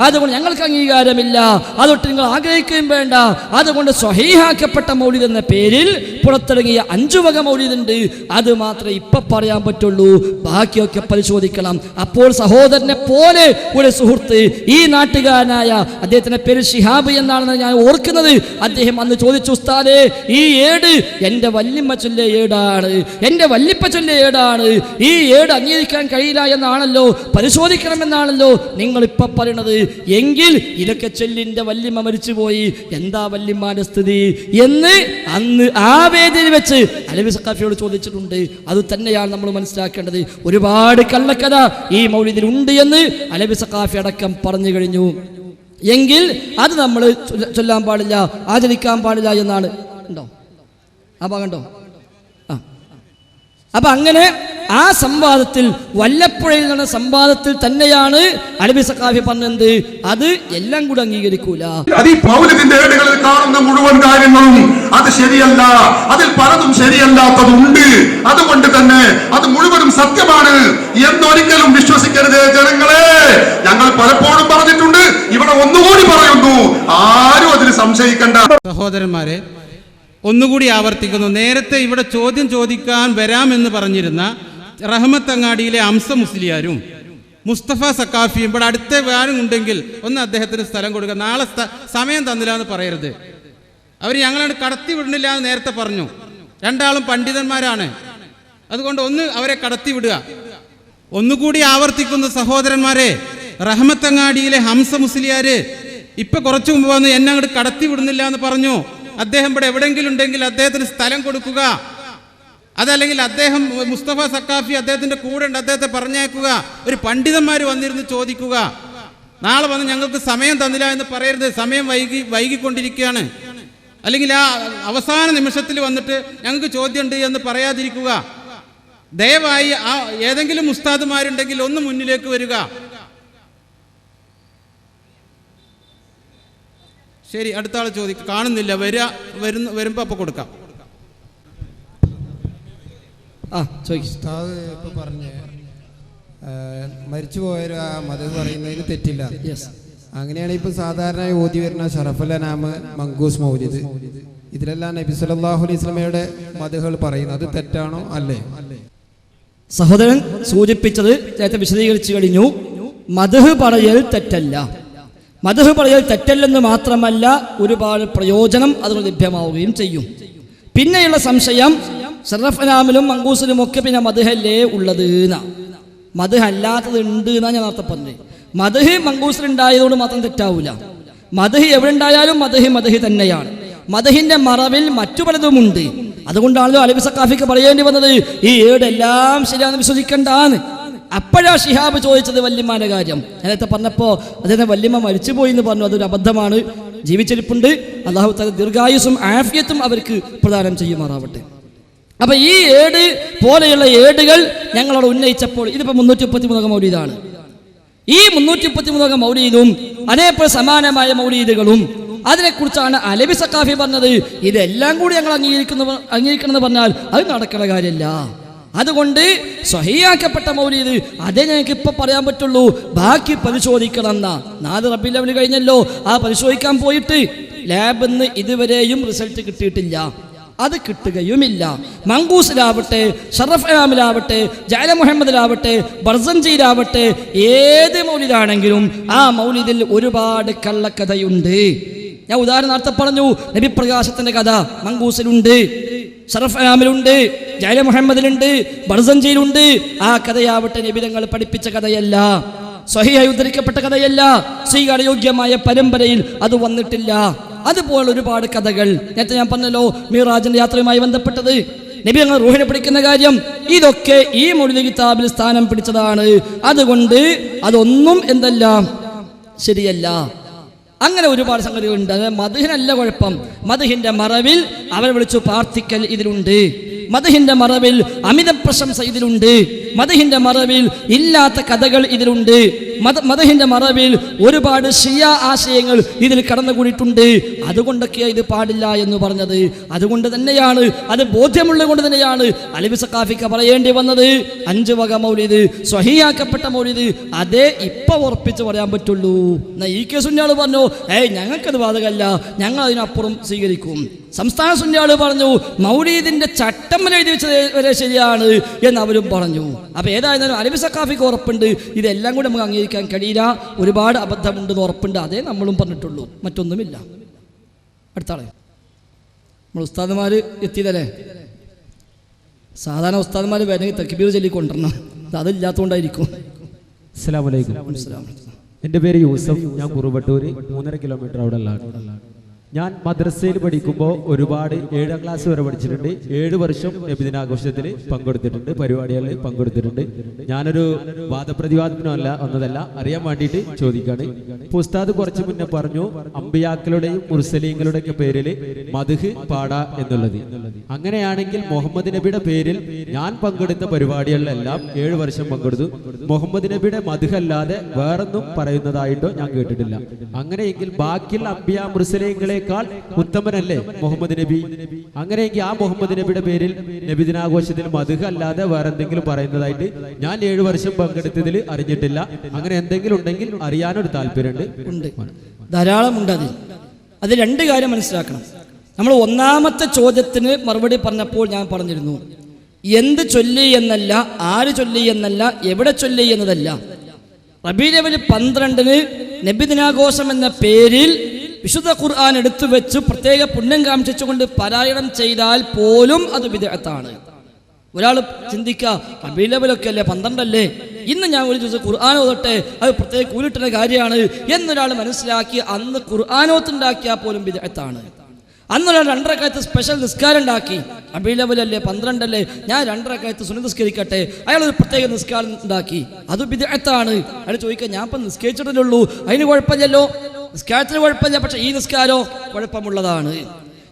അതുകൊണ്ട് ഞങ്ങൾക്ക് അംഗീകാരമില്ല. അതൊട്ട് നിങ്ങൾ ആഗ്രഹിക്കുകയും വേണ്ട. അതുകൊണ്ട് സ്വഹീഹാക്കപ്പെട്ട മൗലിദ് എന്ന പേരിൽ പുറത്തിറങ്ങിയ 5 വക മൗലിദുണ്ട്. അത് മാത്രമേ ഇപ്പൊ പറയാൻ പറ്റുള്ളൂ. ബാക്കിയൊക്കെ പരിശോധിക്കണം. അപ്പോൾ സഹോദരനെ പോലെ ഒരു സുഹൃത്ത്, ഈ നാട്ടുകാരനായ അദ്ദേഹത്തിന്റെ പേര് ഷിഹാബ് എന്നാണെന്ന് ഞാൻ ഓർക്കുന്നത്, അദ്ദേഹം അന്ന് ചോദിച്ചു, ഉസ്താദേ, ഈ ഏട് എന്റെ വല്യമ്മ ചൊല്ലിയ ഏടാണ്, എന്റെ വല്യപ്പ ചൊല്ലിയ ഏടാണ്, ഈ ഏട് അംഗീകരിക്കാൻ കഴിയില്ല എന്നാണല്ലോ, പരിശോധിക്കണമെന്നാണല്ലോ നിങ്ങൾ ഇപ്പൊ പറയണത്. എങ്കിൽ ഇതൊക്കെ ചൊല്ലിന്റെ വല്യമ്മ മരിച്ചുപോയി, എന്താ വല്യമ്മാന്റെ സ്ഥിതി എന്ന് അന്ന് ആ വേദിയിൽ വെച്ച് അലവി സഖാഫിയോട് ചോദിച്ചിട്ടുണ്ട്. അത് തന്നെയാണ് നമ്മൾ മനസ്സിലാക്കേണ്ടത്. ഒരുപാട് കള്ളക്കഥ ഈ മൗലിദിൽ ഉണ്ട് എന്ന് അലവി സഖാഫി അടക്കം പറഞ്ഞു കഴിഞ്ഞു. എങ്കിൽ അത് നമ്മൾ ചൊല്ലാൻ പാടില്ല, ആചരിക്കാൻ പാടില്ല എന്നാണ്. ഉണ്ടോ ആ ഭാഗമുണ്ടോ? അപ്പൊ അങ്ങനെ ആ സംവാദത്തിൽ, വല്ലപ്പുഴയിൽ നടന്ന സംവാദത്തിൽ തന്നെയാണ് അലവി സഖാഫി പറഞ്ഞത്, അത് എല്ലാം കൂടെ അംഗീകരിക്കൂല. അത് ഈ മൗലിദിന്റെ ഏടുകളിൽ കാണുന്ന മുഴുവൻ കാര്യങ്ങളും അത് ശരിയല്ല, അതിൽ പലതും ശരിയല്ലാത്തതുണ്ട്. അതുകൊണ്ട് തന്നെ അത് മുഴുവനും സത്യമാണ് എന്നൊരിക്കലും വിശ്വസിക്കരുത് ജനങ്ങളെ. ഞങ്ങൾ പലപ്പോഴും പറഞ്ഞിട്ടുണ്ട്, ഇവിടെ ഒന്നുകൂടി പറയുന്നു, ആരും അതിൽ സംശയിക്കണ്ട. സഹോദരന്മാരെ, ഒന്നുകൂടി ആവർത്തിക്കുന്നു. നേരത്തെ ഇവിടെ ചോദ്യം ചോദിക്കാൻ വരാമെന്ന് പറഞ്ഞിരുന്ന റഹ്മത്തങ്ങാടിയിലെ അംസ മുസ്ലിയാരും മുസ്തഫ സക്കാഫിയും ഇവിടെ അടുത്ത വേണം ഉണ്ടെങ്കിൽ ഒന്ന് അദ്ദേഹത്തിന് സ്ഥലം കൊടുക്കുക. നാളെ സമയം തന്നില്ല എന്ന് പറയരുത്. അവർ ഞങ്ങളാണ് കടത്തി വിടുന്നില്ല എന്ന് നേരത്തെ പറഞ്ഞു. രണ്ടാളും പണ്ഡിതന്മാരാണ്. അതുകൊണ്ട് ഒന്ന് അവരെ കടത്തി വിടുക. ഒന്നുകൂടി ആവർത്തിക്കുന്നു സഹോദരന്മാരെ, റഹ്മത്തങ്ങാടിയിലെ ഹംസ മുസ്ലിയാര് ഇപ്പൊ കുറച്ചു മുമ്പ് വന്ന് എന്നെ അങ്ങോട്ട് കടത്തി വിടുന്നില്ല എന്ന് പറഞ്ഞു. അദ്ദേഹം ഇവിടെ എവിടെയെങ്കിലും ഉണ്ടെങ്കിൽ അദ്ദേഹത്തിന് സ്ഥലം കൊടുക്കുക. അതല്ലെങ്കിൽ അദ്ദേഹം മുസ്തഫ സക്കാഫി അദ്ദേഹത്തിന്റെ കൂടെ ഉണ്ട്, അദ്ദേഹത്തെ പറഞ്ഞേക്കുക. ഒരു പണ്ഡിതന്മാർ വന്നിരുന്ന് ചോദിക്കുക. നാളെ വന്ന് ഞങ്ങൾക്ക് സമയം തന്നില്ല എന്ന് പറയരുത്. സമയം വൈകിക്കൊണ്ടിരിക്കുകയാണ്. അല്ലെങ്കിൽ ആ അവസാന നിമിഷത്തിൽ വന്നിട്ട് ഞങ്ങൾക്ക് ചോദ്യമുണ്ട് എന്ന് പറയാതിരിക്കുക. ദയവായി ആ ഏതെങ്കിലും ഉസ്താദുമാരുണ്ടെങ്കിൽ ഒന്ന് മുന്നിലേക്ക് വരിക. ശരി, അടുത്ത ആൾ ചോദിക്കും. കാണുന്നില്ല, വരുമ്പോൾ അപ്പോൾ കൊടുക്കാം. ഉസ്താദ് ഇപ്പോൾ പറഞ്ഞ് മരിച്ചുപോയൊരു ആ മതം പറയുന്നതിൽ തെറ്റില്ല. അങ്ങനെയാണ് ഇപ്പോൾ സാധാരണ ഓതി വരുന്ന ഷറഫുൽ അനാം, മങ്കൂസ് മൗലിദ്, ഇതിലെല്ലാം നബി സല്ലല്ലാഹു അലൈഹി വസല്ലമയുടെ മതകൾ പറയുന്നത് തെറ്റാണോ അല്ലേ? സഹോദരൻ സൂചിപ്പിച്ചത് നേരത്തെ വിശദീകരിച്ചു കഴിഞ്ഞു. മദ്ഹ് പറയൽ തെറ്റല്ല. മദ്ഹ് പറയൽ തെറ്റല്ലെന്ന് മാത്രമല്ല, ഒരുപാട് പ്രയോജനം അതുകൊണ്ട് ലഭ്യമാവുകയും ചെയ്യും. പിന്നെയുള്ള സംശയം, ഷറഫ് അനാമിലും മങ്കൂസിലും ഒക്കെ പിന്നെ മദ്ഹല്ലേ ഉള്ളത് എന്നാ. മദ്ഹ് അല്ലാത്തത് ഉണ്ട് എന്നാണ് ഞാൻ നേരത്തെ പറഞ്ഞത്. മദ്ഹ് മങ്കൂസിലുണ്ടായതുകൊണ്ട് മാത്രം തെറ്റാവൂല. മദ്ഹ് എവിടെ ഉണ്ടായാലും മദ്ഹ് തന്നെയാണ്. മദ്ഹിന്റെ മറവിൽ മറ്റു പലതുമുണ്ട്. അതുകൊണ്ടാണല്ലോ അലവി സഖാഫിക്ക് പറയേണ്ടി വന്നത് ഈ ഏടെല്ലാം ശരിയാണെന്ന് വിശ്വസിക്കണ്ടാന്ന്. അപ്പോഴാ ഷിഹാബ് ചോദിച്ചത് വല്യമ്മാന്റെ കാര്യം. നേരത്തെ പറഞ്ഞപ്പോൾ അദ്ദേഹം വല്യമ്മ മരിച്ചുപോയി എന്ന് പറഞ്ഞു. അതൊരു അബദ്ധമാണ്. ജീവിച്ചിരിപ്പുണ്ട്. അല്ലാഹു തആല ദീർഘായുസ്സും ആഫിയത്തും അവർക്ക് പ്രദാനം ചെയ്യുമാറാവട്ടെ. അപ്പൊ ഈ ഏട് പോലെയുള്ള ഏടുകൾ ഞങ്ങളവിടെ ഉന്നയിച്ചപ്പോൾ ഇതിപ്പോ 333 മൗലീദാണ്. ഈ 333 മൗലീദും അതേപോലെ സമാനമായ മൗലീദുകളും അതിനെക്കുറിച്ചാണ് അലവി സഖാഫി പറഞ്ഞത്. ഇതെല്ലാം കൂടി ഞങ്ങൾ അംഗീകരിക്കണമെന്ന് പറഞ്ഞാൽ അത് നടക്കുന്ന കാര്യമല്ല. അതുകൊണ്ട് സ്വഹീഹാക്കപ്പെട്ട മൗലീദ് അതേ ഞങ്ങൾക്ക് ഇപ്പൊ പറയാൻ പറ്റുള്ളൂ. ബാക്കി പരിശോധിക്കണം എന്നാ. 4 റബീഉൽ അവ്വൽ കഴിഞ്ഞല്ലോ. ആ പരിശോധിക്കാൻ പോയിട്ട് ലാബിൽ നിന്ന് ഇതുവരെയും റിസൾട്ട് കിട്ടിയിട്ടില്ല. അത് കിട്ടുകയുമില്ല. മങ്കൂസിലാവട്ടെ, ഷറഫ് അനാമിലാവട്ടെ, ജഅല മുഹമ്മദിലാവട്ടെ, ബർസഞ്ചിയിലാവട്ടെ, ഏത് മൗലിദാണെങ്കിലും ആ മൗലിദിൽ ഒരുപാട് കള്ളക്കഥയുണ്ട്. ഞാൻ ഉദാഹരണം നേരത്തെ പറഞ്ഞു. നബി പ്രകാശത്തിന്റെ കഥ മങ്കൂസിലുണ്ട്, ഷറഫ് അനാമിലുണ്ട്, ജഅല മുഹമ്മദിലുണ്ട്, ബർസഞ്ചിയിലുണ്ട്. ആ കഥയാവട്ടെ നബി തങ്ങൾ പഠിപ്പിച്ച കഥയല്ല, സ്വഹീഹായി ഉദ്ധരിക്കപ്പെട്ട കഥയല്ല, സ്വീകാര്യോഗ്യമായ പരമ്പരയിൽ അത് വന്നിട്ടില്ല. അതുപോലെ ഒരുപാട് കഥകൾ നേരത്തെ ഞാൻ പറഞ്ഞല്ലോ. മിറാജിന്റെ യാത്രയുമായി ബന്ധപ്പെട്ടത്, നബി തങ്ങൾ റൂഹിനെ പിടിക്കുന്ന കാര്യം, ഇതൊക്കെ ഈ മൗലിദ് കിതാബിൽ സ്ഥാനം പിടിച്ചതാണ്. അതുകൊണ്ട് അതൊന്നും എന്തെല്ലാം ശരിയല്ല. അങ്ങനെ ഒരുപാട് സംഗതികളുണ്ട്. മദ്ഹിനല്ല കുഴപ്പം. മദ്ഹിന്റെ മറവിൽ അവരെ വിളിച്ചു പ്രാർത്ഥിക്കൽ ഇതിലുണ്ട്. മദ്ഹിന്റെ മറവിൽ അമിത പ്രശംസ ഇതിലുണ്ട്. മദ്ഹിന്റെ മറവിൽ ഇല്ലാത്ത കഥകൾ ഇതിലുണ്ട്. മദ്ഹിന്റെ മറവിൽ ഒരുപാട് ഷിയ ആശയങ്ങൾ ഇതിൽ കടന്നുകൂടിയിട്ടുണ്ട്. അതുകൊണ്ടൊക്കെയാണ് ഇത് പാടില്ല എന്ന് പറഞ്ഞത്. അതുകൊണ്ട് തന്നെയാണ്, അത് ബോധ്യമുള്ളത് കൊണ്ട് തന്നെയാണ് അലവി സഖാഫിക്ക് പറയേണ്ടി വന്നത് 5 വക മൗലിദ് സ്വഹീഹാക്കപ്പെട്ട മൗലിദ് അതേ ഇപ്പൊ ഉറപ്പിച്ച് പറയാൻ പറ്റുള്ളൂ. എന്നാ ഈ കേസ് സുന്നിയാൾ പറഞ്ഞു, ഞങ്ങൾക്കത് ബാധകമല്ല, ഞങ്ങൾ അതിനപ്പുറം സ്വീകരിക്കും. സംസ്ഥാന സുന്നിയാൾ പറഞ്ഞു മൗലീദിന്റെ ചട്ടം എഴുതി വെച്ചത് വരെ ശരിയാണ് എന്ന് അവരും പറഞ്ഞു. അപ്പൊ ഏതായാലും അലവി സഖാഫിക്ക് ഉറപ്പുണ്ട് ഇതെല്ലാം കൂടി നമുക്ക് അംഗീകരിക്കാൻ കഴിയില്ല, ഒരുപാട് അബദ്ധമുണ്ടെന്ന് ഉറപ്പുണ്ട്. അതേ നമ്മളും പറഞ്ഞിട്ടുള്ളൂ, മറ്റൊന്നുമില്ല. അടുത്താളെ നമ്മൾ ഉസ്താദുമാര് എത്തിയതല്ലേ. സാധാരണ ഉസ്താദുമാർ വേണമെങ്കിൽ തക്ബീർ ചൊല്ലി കൊണ്ടുവരണം. അതില്ലാത്തതുകൊണ്ടായിരിക്കും. അസ്സലാമു അലൈക്കും. എൻ്റെ പേര് യൂസഫ്. ഞാൻ കുറുവട്ടൂര് 3.5 കിലോമീറ്റർ അവിടെ ഉള്ളതാണ്. ഞാൻ മദ്രസയിൽ പഠിക്കുമ്പോൾ ഒരുപാട് 7ാം ക്ലാസ് വരെ പഠിച്ചിട്ടുണ്ട്. 7 വർഷം നബിദിനാഘോഷത്തിൽ പങ്കെടുത്തിട്ടുണ്ട്, പരിപാടികളിൽ പങ്കെടുത്തിട്ടുണ്ട്. ഞാനൊരു വാദപ്രതിവാദത്തിനല്ല വന്നതല്ല, അറിയാൻ വേണ്ടിയിട്ട് ചോദിക്കാണ്. ഉസ്താദ് കുറച്ച് മുന്നേ പറഞ്ഞു അമ്പിയാക്കളുടെയും മുർസലീങ്ങളുടെയൊക്കെ പേരിൽ മദ്ഹ് പാടാ എന്നുള്ളത്. അങ്ങനെയാണെങ്കിൽ മുഹമ്മദ് നബിയുടെ പേരിൽ ഞാൻ പങ്കെടുത്ത പരിപാടികളിലെല്ലാം 7 വർഷം പങ്കെടുത്തു. മുഹമ്മദ് നബിയുടെ മദ്ഹ് അല്ലാതെ വേറൊന്നും പറയുന്നതായിട്ടോ ഞാൻ കേട്ടിട്ടില്ല. അങ്ങനെയെങ്കിൽ ബാക്കിയുള്ള അമ്പിയ മുർസലീങ്ങളെ ഉത്തമനല്ലേ മുഹമ്മദ് നബി? അങ്ങനെയെങ്കിൽ ആ മുഹമ്മദ് നബിയുടെ പേരിൽ നബിദിനാഘോഷത്തിൽ മദ്ഹ് അല്ലാതെ വേറെ എന്തെങ്കിലും പറയുന്നതായിട്ട് ഞാൻ 7 വർഷം പങ്കെടുത്തതിൽ അറിഞ്ഞിട്ടില്ല. അങ്ങനെ എന്തെങ്കിലും ഉണ്ടെങ്കിൽ അറിയാനൊരു താല്പര്യമുണ്ട്. ധാരാളം ഉണ്ട്. അത് 2 കാര്യം മനസ്സിലാക്കണം. നമ്മൾ ഒന്നാമത്തെ ചോദ്യത്തിന് മറുപടി പറഞ്ഞപ്പോൾ ഞാൻ പറഞ്ഞിരുന്നു, എന്ത് ചൊല്ലി എന്നല്ല, ആര് ചൊല്ലി എന്നല്ല, എവിടെ ചൊല്ലി എന്നതല്ല. റബീഉൽ അവ്വൽ 12-ന് നബിദിനാഘോഷം എന്ന പേരിൽ വിശുദ്ധ ഖുർആൻ എടുത്തു വെച്ച് പ്രത്യേക പുണ്യം കാംക്ഷിച്ചുകൊണ്ട് പാരായണം ചെയ്താൽ പോലും അത് ബിദ്അത്താണ്. ഒരാൾ ചിന്തിക്കുക റബീഉൽ അവ്വലൊക്കെ അല്ലേ, 12 അല്ലേ, ഇന്ന് ഞാൻ ഒരു ദിവസം ഖുർആൻ ഓതട്ടെ, അത് പ്രത്യേക കൂലിട്ടുന്ന കാര്യമാണ് എന്നൊരാൾ മനസ്സിലാക്കി അന്ന് ഖുർആനോത്തുണ്ടാക്കിയാൽ പോലും ബിദ്അത്താണ്. അന്നൊരു 2 റക്അത്ത് സ്പെഷ്യൽ നിസ്കാരം ഉണ്ടാക്കി. റബീഉൽ അവ്വലല്ലേ 12 അല്ലേ, ഞാൻ 2 റക്അത്ത് സുന്നത്ത് നിസ്കരിക്കട്ടെ. അയാളൊരു പ്രത്യേക നിസ്കാരം ഉണ്ടാക്കി. അത് ബിദ്അത്താണ്. അയാൾ ചോദിക്കുക, ഞാൻ ഇപ്പം നിസ്കരിച്ചിട്ടല്ലേ ഉള്ളൂ, അതിന് കുഴപ്പമില്ലല്ലോ, നിസ്കാരത്തിന് കുഴപ്പമില്ല, പക്ഷെ ഈ നിസ്കാരോ കുഴപ്പമുള്ളതാണ്.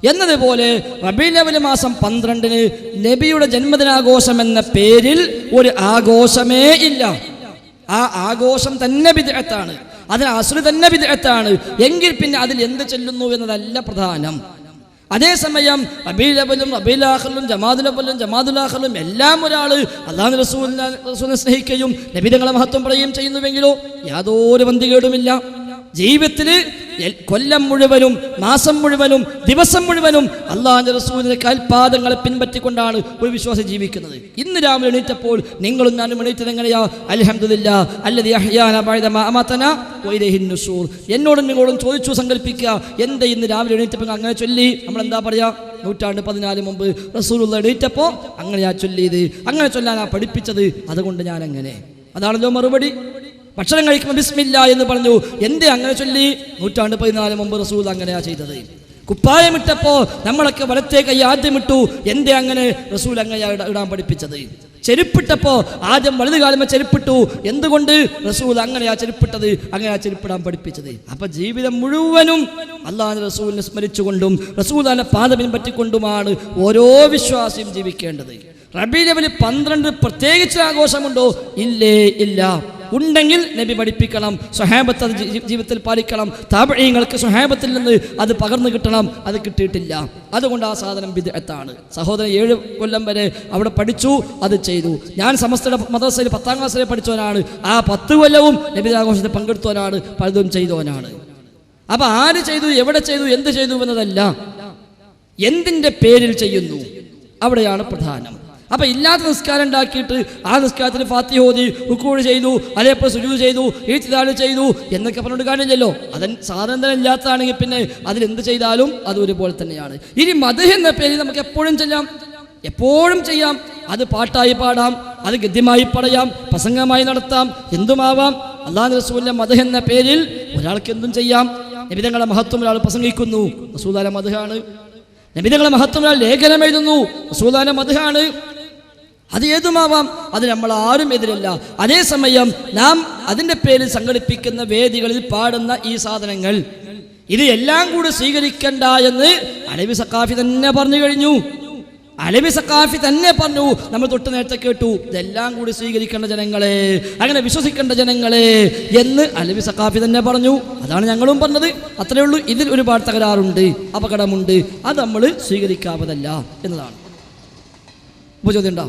എന്നതുപോലെ റബീഉൽ അവ്വൽ മാസം 12-ന് നബിയുടെ ജന്മദിനാഘോഷം എന്ന പേരിൽ ഒരു ആഘോഷമേ ഇല്ല. ആ ആഘോഷം തന്നെ ബിദ്അത്താണ്, അതിന് അസ്ല് തന്നെ ബിദ്അത്താണ്. എങ്കിൽ പിന്നെ അതിൽ എന്ത് ചെല്ലുന്നു എന്നതല്ല പ്രധാനം. അതേസമയം റബീഉൽ അവ്വലും റബീഉൽ ആഖിറും ജമാദുൽ അവ്വലും ജമാദുൽ ആഖിറും എല്ലാം ഒരാൾ അല്ലാഹു റസൂലിനെ സ്നേഹിക്കുകയും നബിതങ്ങളെ മഹത്വം പറയുകയും ചെയ്യുന്നുവെങ്കിലോ യാതൊരു ബന്ധികേടുമില്ല. ജീവിതത്തിൽ കൊല്ലം മുഴുവനും മാസം മുഴുവനും ദിവസം മുഴുവനും അല്ലാഹുവിന്റെ റസൂലിന്റെ കാൽപാദങ്ങളെ പിൻപറ്റിക്കൊണ്ടാണ് ഒരു വിശ്വാസി ജീവിക്കുന്നത്. ഇന്ന് രാവിലെ എണീറ്റപ്പോൾ നിങ്ങളും ഞാനും എണീറ്റത് എങ്ങനെയാ? അൽഹംദുലില്ലാ അല്ലദീ അഹ്യാനാ ബഅദ മാ അമാതനാ വഇലൈഹിൻ നുശൂർ. എന്നോടും നിങ്ങളോടും ചോദിച്ചു സങ്കല്പിക്കുക, എന്താ ഇന്ന് രാവിലെ എണീറ്റപ്പോൾ അങ്ങനെ ചൊല്ലി? നമ്മൾ എന്താ പറയാ? 14 മുമ്പ് റസൂലുള്ളാഹി എണീറ്റപ്പോൾ അങ്ങനെയാ ചൊല്ലിയത്, അങ്ങനെ ചൊല്ലാനാ പഠിപ്പിച്ചത്, അതുകൊണ്ട് ഞാൻ അങ്ങനെ. അതാണല്ലോ മറുപടി. ഭക്ഷണം കഴിക്കുമ്പോൾ ബിസ്മില്ലാ എന്ന് പറഞ്ഞു, എന്തേ അങ്ങനെ ചൊല്ലി? 14 മുമ്പ് റസൂൽ അങ്ങനെയാ ചെയ്തത്. കുപ്പായമിട്ടപ്പോ നമ്മളൊക്കെ വലത്തേ കൈ ആദ്യം ഇട്ടു, എന്തേ അങ്ങനെ? റസൂൽ അങ്ങനെയാ ഇടാൻ പഠിപ്പിച്ചത്. ചെരുപ്പിട്ടപ്പോ ആദ്യം വലതു കാലുമേ ചെരുപ്പിട്ടു, എന്തുകൊണ്ട്? റസൂൽ അങ്ങനെയാ ചെരുപ്പിട്ടത്, അങ്ങനെയാ ചെരുപ്പിടാൻ പഠിപ്പിച്ചത്. അപ്പൊ ജീവിതം മുഴുവനും അല്ലാഹുവിന്റെ റസൂലിനെ സ്മരിച്ചുകൊണ്ടും റസൂലിന്റെ പാത പിൻപറ്റിക്കൊണ്ടുമാണ് ഓരോ വിശ്വാസിയും ജീവിക്കേണ്ടത്. റബീഉൽ അവ്വൽ 12 പ്രത്യേകിച്ച് ആഘോഷമുണ്ടോ? ഇല്ലേ, ഇല്ല. ഉണ്ടെങ്കിൽ നബി പഠിപ്പിക്കണം, സ്വഹാബത്ത് അത് ജീവിതത്തിൽ പാലിക്കണം, താബഈങ്ങൾക്ക് സ്വഹാബത്തിൽ നിന്ന് അത് പകർന്നു കിട്ടണം. അത് കിട്ടിയിട്ടില്ല, അതുകൊണ്ട് ആ സാധനം ബിദ്അത്താണ്. സഹോദരൻ 7 കൊല്ലം വരെ അവിടെ പഠിച്ചു, അത് ചെയ്തു. ഞാൻ സമസ്തയുടെ മദ്രസയിൽ 10ാം ക്ലാസ് വരെ പഠിച്ചവനാണ്. ആ 10 കൊല്ലവും നബി ആഘോഷത്തിൽ പങ്കെടുത്തവനാണ്, പലതും ചെയ്തവനാണ്. അപ്പൊ ആര് ചെയ്തു, എവിടെ ചെയ്തു, എന്ത് ചെയ്തു എന്നതല്ല, എന്തിൻ്റെ പേരിൽ ചെയ്യുന്നു, അവിടെയാണ് പ്രധാനം. അപ്പൊ ഇല്ലാത്ത നിസ്കാരം ഉണ്ടാക്കിയിട്ട് ആ നിസ്കാരത്തിന് ഫാത്തിഹ ഓതി റുക്കൂഅ് ചെയ്തു, അതേപോലെ സുജൂദ് ചെയ്തു, ഇഅ്തിദാൽ ചെയ്തു എന്നൊക്കെ പറഞ്ഞിട്ട് കാര്യമില്ലല്ലോ. അതിന് സാധനം തന്നെ ഇല്ലാത്തതാണെങ്കിൽ പിന്നെ അതിലെന്ത് ചെയ്താലും അത് ഒരുപോലെ തന്നെയാണ്. ഇനി മദ്ഹ് എന്ന പേരിൽ നമുക്ക് എപ്പോഴും ചെയ്യാം. അത് പാട്ടായി പാടാം, അത് ഗദ്യമായി പറയാം, പ്രസംഗമായി നടത്താം, എന്തുമാവാം. അല്ലാഹുവിന്റെ റസൂലിന്റെ മദ്ഹ് എന്ന പേരിൽ ഒരാൾക്ക് എന്തും ചെയ്യാം. നബിതങ്ങളുടെ മഹത്വം ഒരാൾ പ്രസംഗിക്കുന്നു, റസൂലുള്ളാഹിന്റെ മദ്ഹാണ്. നബിതങ്ങളുടെ മഹത്വം ഒരാൾ ലേഖനം എഴുതുന്നു, റസൂലുള്ളാഹിന്റെ മദ്ഹാണ്. അത് ഏതുമാവാം, അത് നമ്മൾ ആരും എതിരല്ല. അതേസമയം നാം അതിൻ്റെ പേരിൽ സംഘടിപ്പിക്കുന്ന വേദികളിൽ പാടുന്ന ഈ സാധനങ്ങൾ, ഇത് എല്ലാം കൂടി സ്വീകരിക്കണ്ട എന്ന് അലവി സഖാഫി തന്നെ പറഞ്ഞു കഴിഞ്ഞു. അലവി സഖാഫി തന്നെ പറഞ്ഞു, നമ്മൾ തൊട്ട് നേരത്തെ കേട്ടു, ഇതെല്ലാം കൂടി സ്വീകരിക്കേണ്ട ജനങ്ങളെ, അങ്ങനെ വിശ്വസിക്കേണ്ട ജനങ്ങളെ എന്ന് അലവി സഖാഫി തന്നെ പറഞ്ഞു. അതാണ് ഞങ്ങളും പറഞ്ഞത്. അത്രയേ ഉള്ളൂ. ഇതിൽ ഒരുപാട് തകരാറുണ്ട്, അപകടമുണ്ട്, അത് നമ്മൾ സ്വീകരിക്കാവതല്ല എന്നതാണ്. ചോദ്യം ഉണ്ടോ?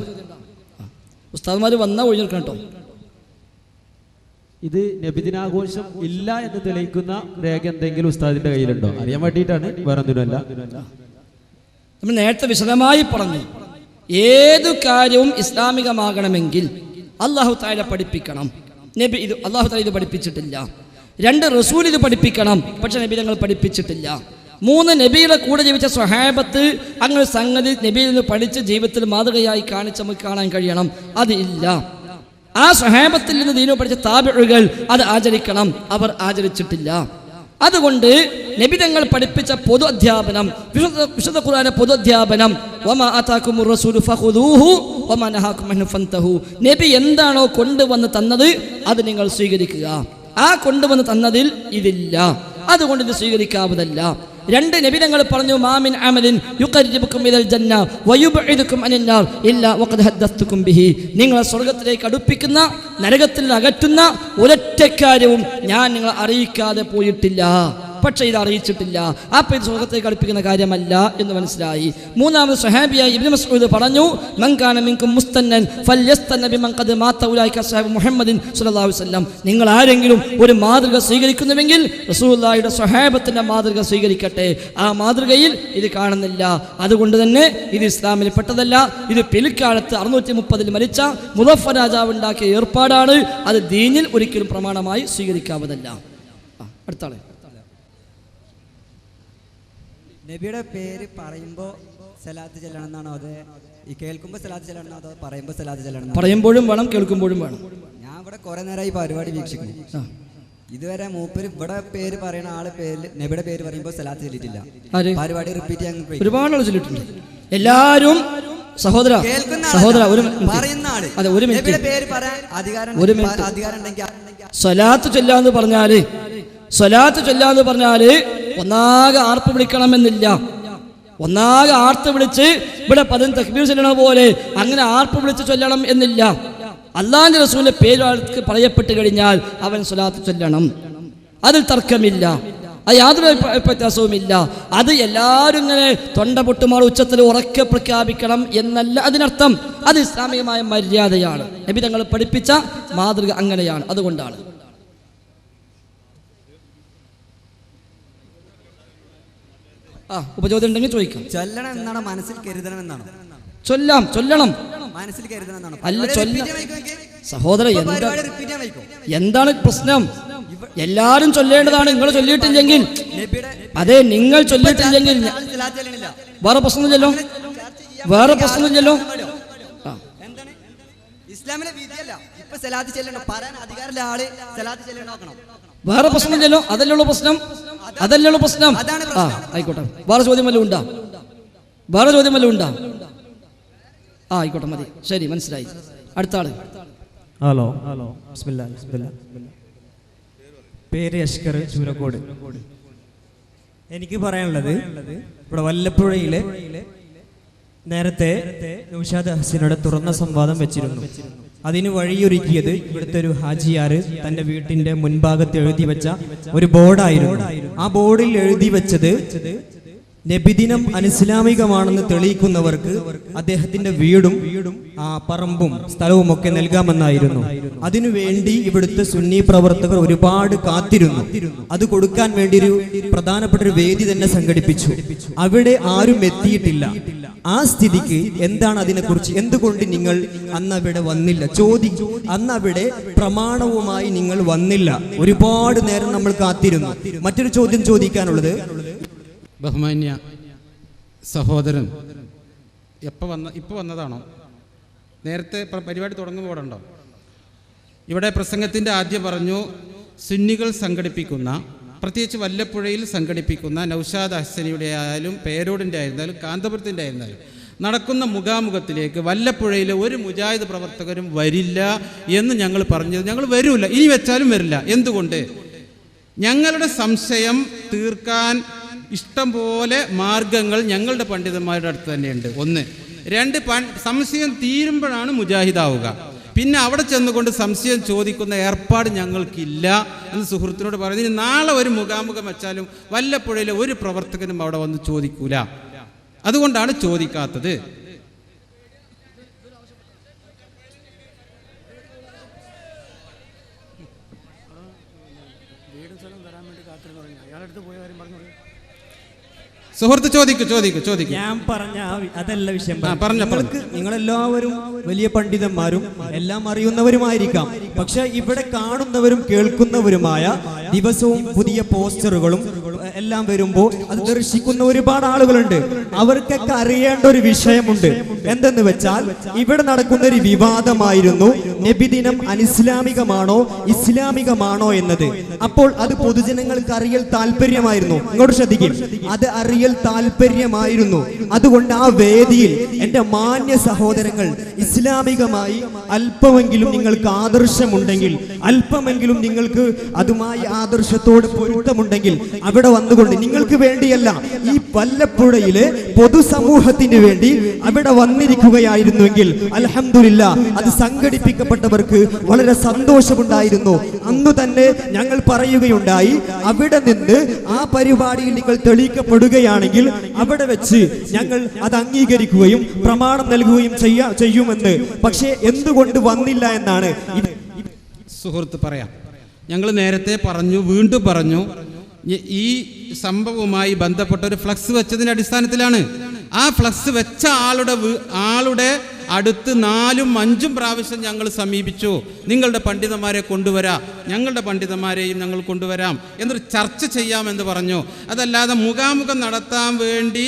ഉസ്താദ്മാർ വന്നാൽ ഒഴിഞ്ഞെടുക്കണം കേട്ടോ. ഇത് നബിദിനാഘോഷം ഇല്ല എന്ന് തെളിയിക്കുന്ന രേഖ എന്തെങ്കിലും ഉസ്താദിന്റെ കയ്യിലുണ്ടോ? അറിയാൻ വേണ്ടിയിട്ടാണ്, വേറെ ഒന്നിനുമല്ല. നമ്മൾ നേരത്തെ വിശദമായി പറഞ്ഞു, ഏതു കാര്യവും ഇസ്ലാമികമാകണമെങ്കിൽ അല്ലാഹു തആല പഠിപ്പിക്കണം. നബി ഇത് അല്ലാഹു തആല ഇത് പഠിപ്പിച്ചിട്ടില്ല. 2 റസൂൽ ഇത് പഠിപ്പിക്കണം, പക്ഷെ നബി തങ്ങൾ പഠിപ്പിച്ചിട്ടില്ല. 3 നബിയുടെ കൂടെ ജീവിച്ച സ്വഹാബത്ത് അങ്ങനെ സംഗതി നബിയിൽ നിന്ന് പഠിച്ച് ജീവിതത്തിൽ മാതൃകയായി കാണിച്ച് നമുക്ക് കാണാൻ കഴിയണം. അത് ഇല്ല. ആ സ്വഹാബത്തിൽ നിന്ന് ദീനു പഠിച്ച താബിഉകൾ അത് ആചരിക്കണം, അവർ ആചരിച്ചിട്ടില്ല. അതുകൊണ്ട് നബി തങ്ങൾ പഠിപ്പിച്ച പൊതു അധ്യാപനം, വിശുദ്ധ ഖുർആനിലെ പൊതു അധ്യാപനം, വമാ ആതാകുമുർ റസൂലു ഫഖുദൂഹു വമാ നഹാകും അൻഹു ഫൻതഹു, നബി എന്താണോ കൊണ്ടുവന്ന് തന്നത് അത് നിങ്ങൾ സ്വീകരിക്കുക. ആ കൊണ്ടുവന്ന് തന്നതിൽ ഇതില്ല, അതുകൊണ്ട് ഇത് സ്വീകരിക്കാവതല്ല. 2 നബി തങ്ങൾ പറഞ്ഞു, മാമിൻ അമലിൻ യുഖർരിബുക്കും ഇലൽ ജന്ന വയുബ്ഇദുക്കും അനിന്നാർ ഇല്ലാ വഖദ് ഹദ്ദസ്തുക്കും ബിഹി, നിങ്ങളെ സ്വർഗ്ഗത്തിലേക്ക് അടുപ്പിക്കുന്ന നരകത്തിൽ അകറ്റുന്ന ഒരൊറ്റ കാര്യവും ഞാൻ നിങ്ങളെ അറിയിക്കാതെ പോയിട്ടില്ല. പക്ഷേ ഇത് അറിയിച്ചിട്ടില്ല, അപ്പോൾ ഇത് സ്വർഗ്ഗത്തേക്ക് അടുപ്പിക്കുന്ന കാര്യമല്ല എന്ന് മനസ്സിലായി. 3ാമത് സ്വഹാബിയായി ഇബ്നു മസ്ഊദ് പറഞ്ഞു, മൻ കാന മിൻകും മുസ്തന്നൻ ഫൽയസ്തന്ന ബിമൻ ഖദ് മാത ഉലൈക സ്വഹാബു മുഹമ്മദിൻ സ്വല്ലല്ലാഹു അലൈഹി വസല്ലം, നിങ്ങൾ ആരെങ്കിലും ഒരു മാതൃക സ്വീകരിക്കുന്നുവെങ്കിൽ റസൂലുള്ളാഹിയുടെ സ്വഹാബത്തിന്റെ മാതൃക സ്വീകരിക്കട്ടെ. ആ മാതൃകയിൽ ഇത് കാണുന്നില്ല, അതുകൊണ്ട് തന്നെ ഇത് ഇസ്ലാമിൽ പെട്ടതല്ല. ഇത് പിൽക്കാലത്ത് 630 മരിച്ച മുദഫർ രാജാവ് ഉണ്ടാക്കിയ ഏർപ്പാടാണ്. അത് ദീനിൽ ഒരിക്കലും പ്രമാണമായി സ്വീകരിക്കാവതല്ല. അടുത്താളെ. നബിയുടെ പേര് പറയുമ്പോൾ സലാത്ത് ചെല്ലണം എന്നാണോ, അത് ഈ കേൾക്കുമ്പോൾ സലാത്ത് ചെല്ലണം, അതോ പറയുമ്പോൾ സലാത്ത് ചെല്ലണം? പറയുമ്പോഴും വേണം, കേൾക്കുമ്പോഴും വേണം. ഞാൻ ഇവിടെ കുറെ നേരമായി പരിപാടി വീക്ഷിക്കുന്നു. ഇതുവരെ മൂപ്പര് ഇവിടെ പേര് പറയുന്ന ആള് പേര് നബിയുടെ പേര് പറയുമ്പോൾ സലാത്ത് ചൊല്ലിട്ടില്ല. ആര്? പരിപാടി റിപ്പീറ്റ് ചെയ്യാൻ ഒരുപാട് ആൾ ചൊല്ലിയിട്ടുണ്ട്. എല്ലാരും സഹോദര ഒരു പറയുന്ന ആള് അതെ, ഒരു മിനിറ്റ്. നബിയുടെ പേര് പറയാൻ അധികാരം ഉണ്ടെങ്കിൽ സ്വലാത്ത് ചൊല്ലാന്ന് പറഞ്ഞാല് ഒന്നാകെ ആർപ്പ് വിളിക്കണമെന്നില്ല. ഒന്നാകെ ആർത്ത് വിളിച്ച് ഇവിടെ പദം തക്ബീർ ചൊല്ലണ പോലെ അങ്ങനെ ആർപ്പ് വിളിച്ച് ചൊല്ലണം എന്നില്ല. അല്ലാഹുവിന്റെ റസൂലിന്റെ പേര് ആൾക്ക് പറയപ്പെട്ട് കഴിഞ്ഞാൽ അവൻ സ്വലാത്ത് ചൊല്ലണം. അതിൽ തർക്കമില്ല, അത് യാതൊരു വ്യത്യാസവുമില്ല. അത് എല്ലാവരും ഇങ്ങനെ തൊണ്ട പൊട്ടുമാൾ ഉച്ചത്തിൽ ഉറക്കെ പ്രഖ്യാപിക്കണം എന്നല്ല അതിനർത്ഥം. അത് ഇസ്ലാമികമായ മര്യാദയാണ്. നബി തങ്ങൾ പഠിപ്പിച്ച മാതൃക അങ്ങനെയാണ്. അതുകൊണ്ടാണ് ഉപചോദ്യം ഉണ്ടെങ്കിൽ ചോദിക്കാം. ചൊല്ലണം എന്നാണോ മനസ്സിൽ കരുതണം എന്നാണോ? ചൊല്ലണം മനസ്സിൽ കരുതണം എന്നാണോ? അല്ല സഹോദര, എന്താണ് പ്രശ്നം? എല്ലാരും ചൊല്ലേണ്ടതാണ്. നിങ്ങൾ ചൊല്ലിയിട്ടില്ലെങ്കിൽ അതെ, നിങ്ങൾ ചൊല്ലിയിട്ടില്ലെങ്കിൽ വേറെ പ്രശ്നമില്ലല്ലോ. ഇസ്ലാമിലെ വിധിയല്ല ഇപ്പൊ സലാത്ത് ചെല്ലണം പറയാൻ അധികാരമുള്ള ആള് സലാത്ത് ചെല്ലണം നോക്കണം. വേറെ പ്രശ്നമില്ലല്ലോ. അതല്ലുള്ളൂ പ്രശ്നം. ആയിക്കോട്ടെ. വേറെ ചോദ്യം വല്ലതും ഉണ്ടാ? ആയിക്കോട്ടെ, മതി. ശരി, മനസ്സിലായി. അടുത്ത ആള്. ഹലോ. പേര് അഷ്കർ, ചൂരക്കോട്. എനിക്ക് പറയാനുള്ളത്, ഇവിടെ വല്ലപ്പുഴയിലെ നേരത്തെ നൗഷാദ് ഹസീനോട് തുറന്ന സംവാദം വെച്ചിരുന്നു. അതിന് വഴിയൊരുക്കിയത് ഇവിടുത്തെ ഒരു ഹാജിയാര് തന്റെ വീട്ടിന്റെ മുൻഭാഗത്ത് എഴുതി വെച്ച ഒരു ബോർഡായിരുന്നു. ആ ബോർഡിൽ എഴുതി വെച്ചത് നബിദിനം അനിസ്ലാമികമാണെന്ന് തെളിയിക്കുന്നവർക്ക് അദ്ദേഹത്തിന്റെ വീടും പറമ്പും സ്ഥലവും ഒക്കെ നൽകാമെന്നായിരുന്നു. അതിനുവേണ്ടി ഇവിടുത്തെ സുന്നി പ്രവർത്തകർ ഒരുപാട് കാത്തിരുന്നു. അത് കൊടുക്കാൻ വേണ്ടി ഒരു പ്രധാനപ്പെട്ട ഒരു വേദി തന്നെ സംഘടിപ്പിച്ചു. അവിടെ ആരും എത്തിയിട്ടില്ല. ആ സ്ഥിതിക്ക് എന്താണ് അതിനെക്കുറിച്ച്, എന്തുകൊണ്ട് നിങ്ങൾ അന്ന് അവിടെ വന്നില്ല അന്ന് അവിടെ പ്രമാണവുമായി നിങ്ങൾ വന്നില്ല? ഒരുപാട് നേരം നമ്മൾ കാത്തിരുന്നു. മറ്റൊരു ചോദ്യം ചോദിക്കാനുള്ളത്, ബഹുമാന്യ സഹോദരൻ ഇപ്പോൾ വന്നതാണോ? നേരത്തെ പരിപാടി തുടങ്ങുമ്പോഴുണ്ടോ? ഇവിടെ പ്രസംഗത്തിൻ്റെ ആദ്യം പറഞ്ഞു, സുന്നികൾ സംഘടിപ്പിക്കുന്ന, പ്രത്യേകിച്ച് വല്ലപ്പുഴയിൽ സംഘടിപ്പിക്കുന്ന നൗഷാദ് ഹസനിയുടെ ആയാലും പേരോടിൻ്റെ ആയിരുന്നാലും കാന്തപുരത്തിൻ്റെ ആയിരുന്നാലും നടക്കുന്ന മുഖാമുഖത്തിലേക്ക് വല്ലപ്പുഴയിലെ ഒരു മുജാഹിദ് പ്രവർത്തകരും വരില്ല എന്ന് ഞങ്ങൾ പറഞ്ഞത്. ഞങ്ങൾ വരില്ല, ഇനി വെച്ചാലും വരില്ല. എന്തുകൊണ്ട്? ഞങ്ങളുടെ സംശയം തീർക്കാൻ ഇഷ്ടം പോലെ മാർഗങ്ങൾ ഞങ്ങളുടെ പണ്ഡിതന്മാരുടെ അടുത്ത് തന്നെയുണ്ട്. 1. 2, സംശയം തീരുമ്പോഴാണ് മുജാഹിദാവുക. പിന്നെ അവിടെ ചെന്നുകൊണ്ട് സംശയം ചോദിക്കുന്ന ഏർപ്പാട് ഞങ്ങൾക്കില്ല എന്ന് സുഹൃത്തിനോട് പറയുന്നത്. നാളെ ഒരു മുഖാമുഖം വെച്ചാലും വല്ലപ്പുഴയിലെ ഒരു പ്രവർത്തകനും അവിടെ വന്ന് ചോദിക്കൂല. അതുകൊണ്ടാണ് ചോദിക്കാത്തത്. സുഹൃത്ത് ചോദിക്കൂ. ഞാൻ പറഞ്ഞ അതല്ല വിഷയം. നിങ്ങളെല്ലാവരും വലിയ പണ്ഡിതന്മാരും എല്ലാം അറിയുന്നവരുമായിരിക്കാം. പക്ഷെ ഇവിടെ കാണുന്നവരും കേൾക്കുന്നവരുമായ ദിവസവും പുതിയ പോസ്റ്ററുകളും എല്ലാം വരുമ്പോൾ അത് ദർശിക്കുന്ന ഒരുപാട് ആളുകളുണ്ട്. അവർക്കൊക്കെ അറിയേണ്ട ഒരു വിഷയമുണ്ട്. എന്തെന്ന് വെച്ചാൽ, ഇവിടെ നടക്കുന്ന ഒരു വിവാദമായിരുന്നു നബിദിനം അനിസ്ലാമികമാണോ ഇസ്ലാമികമാണോ എന്നത്. അപ്പോൾ അത് പൊതുജനങ്ങൾക്ക് അറിയൽ താല്പര്യമായിരുന്നു. ഇങ്ങോട്ട് ശ്രദ്ധിക്കും, അത് അറിയൽ താല്പര്യമായിരുന്നു. അതുകൊണ്ട് ആ വേദിയിൽ എന്റെ മാന്യ സഹോദരങ്ങൾ, ഇസ്ലാമികമായി അല്പമെങ്കിലും നിങ്ങൾക്ക് ആദർശമുണ്ടെങ്കിൽ, അല്പമെങ്കിലും നിങ്ങൾക്ക് അതുമായി ആദർശത്തോട് പൊരുത്തമുണ്ടെങ്കിൽ അവിടെ വന്നുകൊണ്ട്, നിങ്ങൾക്ക് വേണ്ടിയല്ല, ഈ വല്ലപ്പുഴയിലെ പൊതുസമൂഹത്തിന് വേണ്ടി അവിടെ വന്നിരിക്കുകയായിരുന്നുവെങ്കിൽ അൽഹംദുലില്ലാ, അത് സംഘടിപ്പിക്കപ്പെട്ടവർക്ക് വളരെ സന്തോഷമുണ്ടായിരുന്നു. അന്നു തന്നെ ഞങ്ങൾ പറയുകയുണ്ടായി, അവിടെ നിന്ന് ആ പരിപാടിയിൽ നിങ്ങൾ തെളിയിക്കപ്പെടുകയാണെങ്കിൽ അവിടെ വെച്ച് ഞങ്ങൾ അത് അംഗീകരിക്കുകയും പ്രമാണം നൽകുകയും ചെയ്യുമെന്ന്. പക്ഷേ എന്തുകൊണ്ട് വന്നില്ല എന്നാണ് സുഹൃത്ത് പറയാം. ഞങ്ങൾ നേരത്തെ പറഞ്ഞു, വീണ്ടും പറഞ്ഞു, ഈ സംഭവവുമായി ബന്ധപ്പെട്ട ഒരു ഫ്ലക്സ് വെച്ചതിൻ്റെ അടിസ്ഥാനത്തിലാണ്. ആ ഫ്ലക്സ് വെച്ച ആളുടെ അടുത്ത് 4ഉം 5ഉം പ്രാവശ്യം ഞങ്ങൾ സമീപിച്ചു. നിങ്ങളുടെ പണ്ഡിതന്മാരെ കൊണ്ടുവരാം, ഞങ്ങളുടെ പണ്ഡിതന്മാരെയും ഞങ്ങൾ കൊണ്ടുവരാം, എന്നൊരു ചർച്ച ചെയ്യാമെന്ന് പറഞ്ഞു. അതല്ലാതെ മുഖാമുഖം നടത്താൻ വേണ്ടി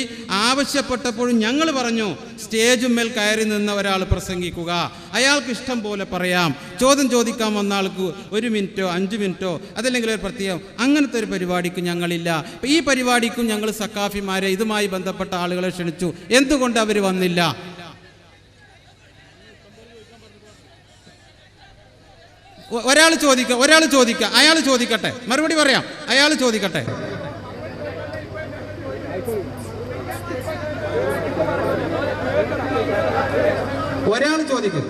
ആവശ്യപ്പെട്ടപ്പോഴും ഞങ്ങൾ പറഞ്ഞു സ്റ്റേജുമേൽ കയറി നിന്ന് ഒരാൾ പ്രസംഗിക്കുക, അയാൾക്ക് ഇഷ്ടം പോലെ പറയാം. ചോദ്യം ചോദിക്കാൻ വന്ന ആൾക്ക് 1 മിനിറ്റോ 5 മിനിറ്റോ അതല്ലെങ്കിൽ ഒരു പ്രത്യേകം, അങ്ങനത്തെ ഒരു പരിപാടിക്കും ഞങ്ങളില്ല. ഈ പരിപാടിക്കും ഞങ്ങൾ സക്കാഫിമാരെ ഇതുമായി ബന്ധപ്പെട്ട ആളുകളെ ക്ഷണിച്ചു, എന്തുകൊണ്ട് അവർ വന്നില്ല? ഒരാൾ ചോദിക്കുക, അയാൾ ചോദിക്കട്ടെ, മറുപടി പറയാം. അയാൾ ചോദിക്കട്ടെ. ഒരാൾ ചോദിക്കും.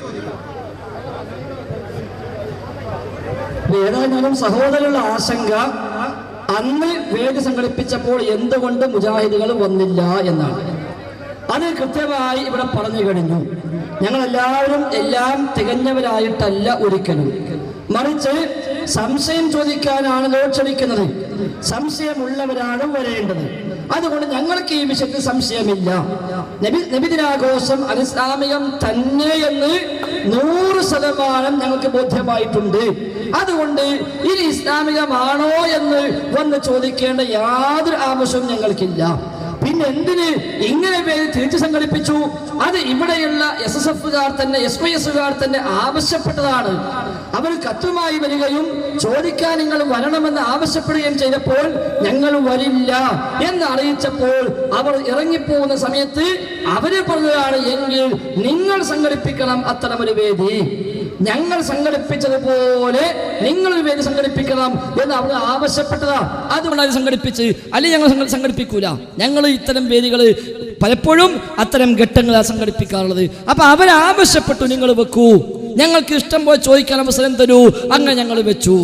ഏതായാലും സഹോദരനുള്ള ആശങ്ക അന്ന് വേദി സംഘടിപ്പിച്ചപ്പോൾ എന്തുകൊണ്ട് മുജാഹിദുകൾ വന്നില്ല എന്നാണ്. അത് കൃത്യമായി ഇവിടെ പറഞ്ഞു കഴിഞ്ഞു. ഞങ്ങളെല്ലാവരും എല്ലാം തികഞ്ഞവരായിട്ടല്ല ഒരിക്കലും, മറിച്ച് സംശയം ചോദിക്കാനാണല്ലോ ക്ഷണിക്കുന്നത്. സംശയമുള്ളവരാണ് വരേണ്ടത്. അതുകൊണ്ട് ഞങ്ങൾക്ക് ഈ വിഷയത്തിൽ സംശയമില്ല. നബിദിനാഘോഷം അനിസ്ലാമികം തന്നെ എന്ന് 100% ഞങ്ങൾക്ക് ബോധ്യമായിട്ടുണ്ട്. അതുകൊണ്ട് ഇത് ഇസ്ലാമികമാണോ എന്ന് വന്ന് ചോദിക്കേണ്ട യാതൊരു ആവശ്യവും ഞങ്ങൾക്കില്ല. പിന്നെ എന്തിന് ഇങ്ങനെ പേര് തിരിച്ചു സംഘടിപ്പിച്ചു? അത് ഇവിടെയുള്ള SSFകാർ തന്നെ SYSകാർ തന്നെ ആവശ്യപ്പെട്ടതാണ്. അവർ കത്തുമായി വരികയും ചോദിക്കാൻ നിങ്ങൾ വരണമെന്ന് ആവശ്യപ്പെടുകയും ചെയ്തപ്പോൾ ഞങ്ങൾ വരില്ല എന്ന് അറിയിച്ചപ്പോൾ അവർ ഇറങ്ങിപ്പോകുന്ന സമയത്ത് അവര് പറഞ്ഞതാണ്, എങ്കിൽ നിങ്ങൾ സംഘടിപ്പിക്കണം അത്തരമൊരു വേദി, ഞങ്ങൾ സംഘടിപ്പിച്ചതുപോലെ നിങ്ങളൊരു വേദി സംഘടിപ്പിക്കണം എന്ന് അവർ ആവശ്യപ്പെട്ടതാണ്. അതുകൊണ്ടാണ് സംഘടിപ്പിച്ച്, അല്ലെങ്കിൽ ഞങ്ങൾ സംഘടിപ്പിക്കൂല. ഞങ്ങൾ ഇത്തരം വേദികൾ പലപ്പോഴും അത്തരം ഘട്ടങ്ങളാണ് സംഘടിപ്പിക്കാറുള്ളത്. അപ്പൊ അവരാവശ്യപ്പെട്ടു, നിങ്ങൾ വെക്കൂ, ഞങ്ങൾക്ക് ഇഷ്ടം പോലെ ചോദിക്കാൻ അവസരം തരൂ. അങ്ങനെ ഞങ്ങൾ വെച്ചു,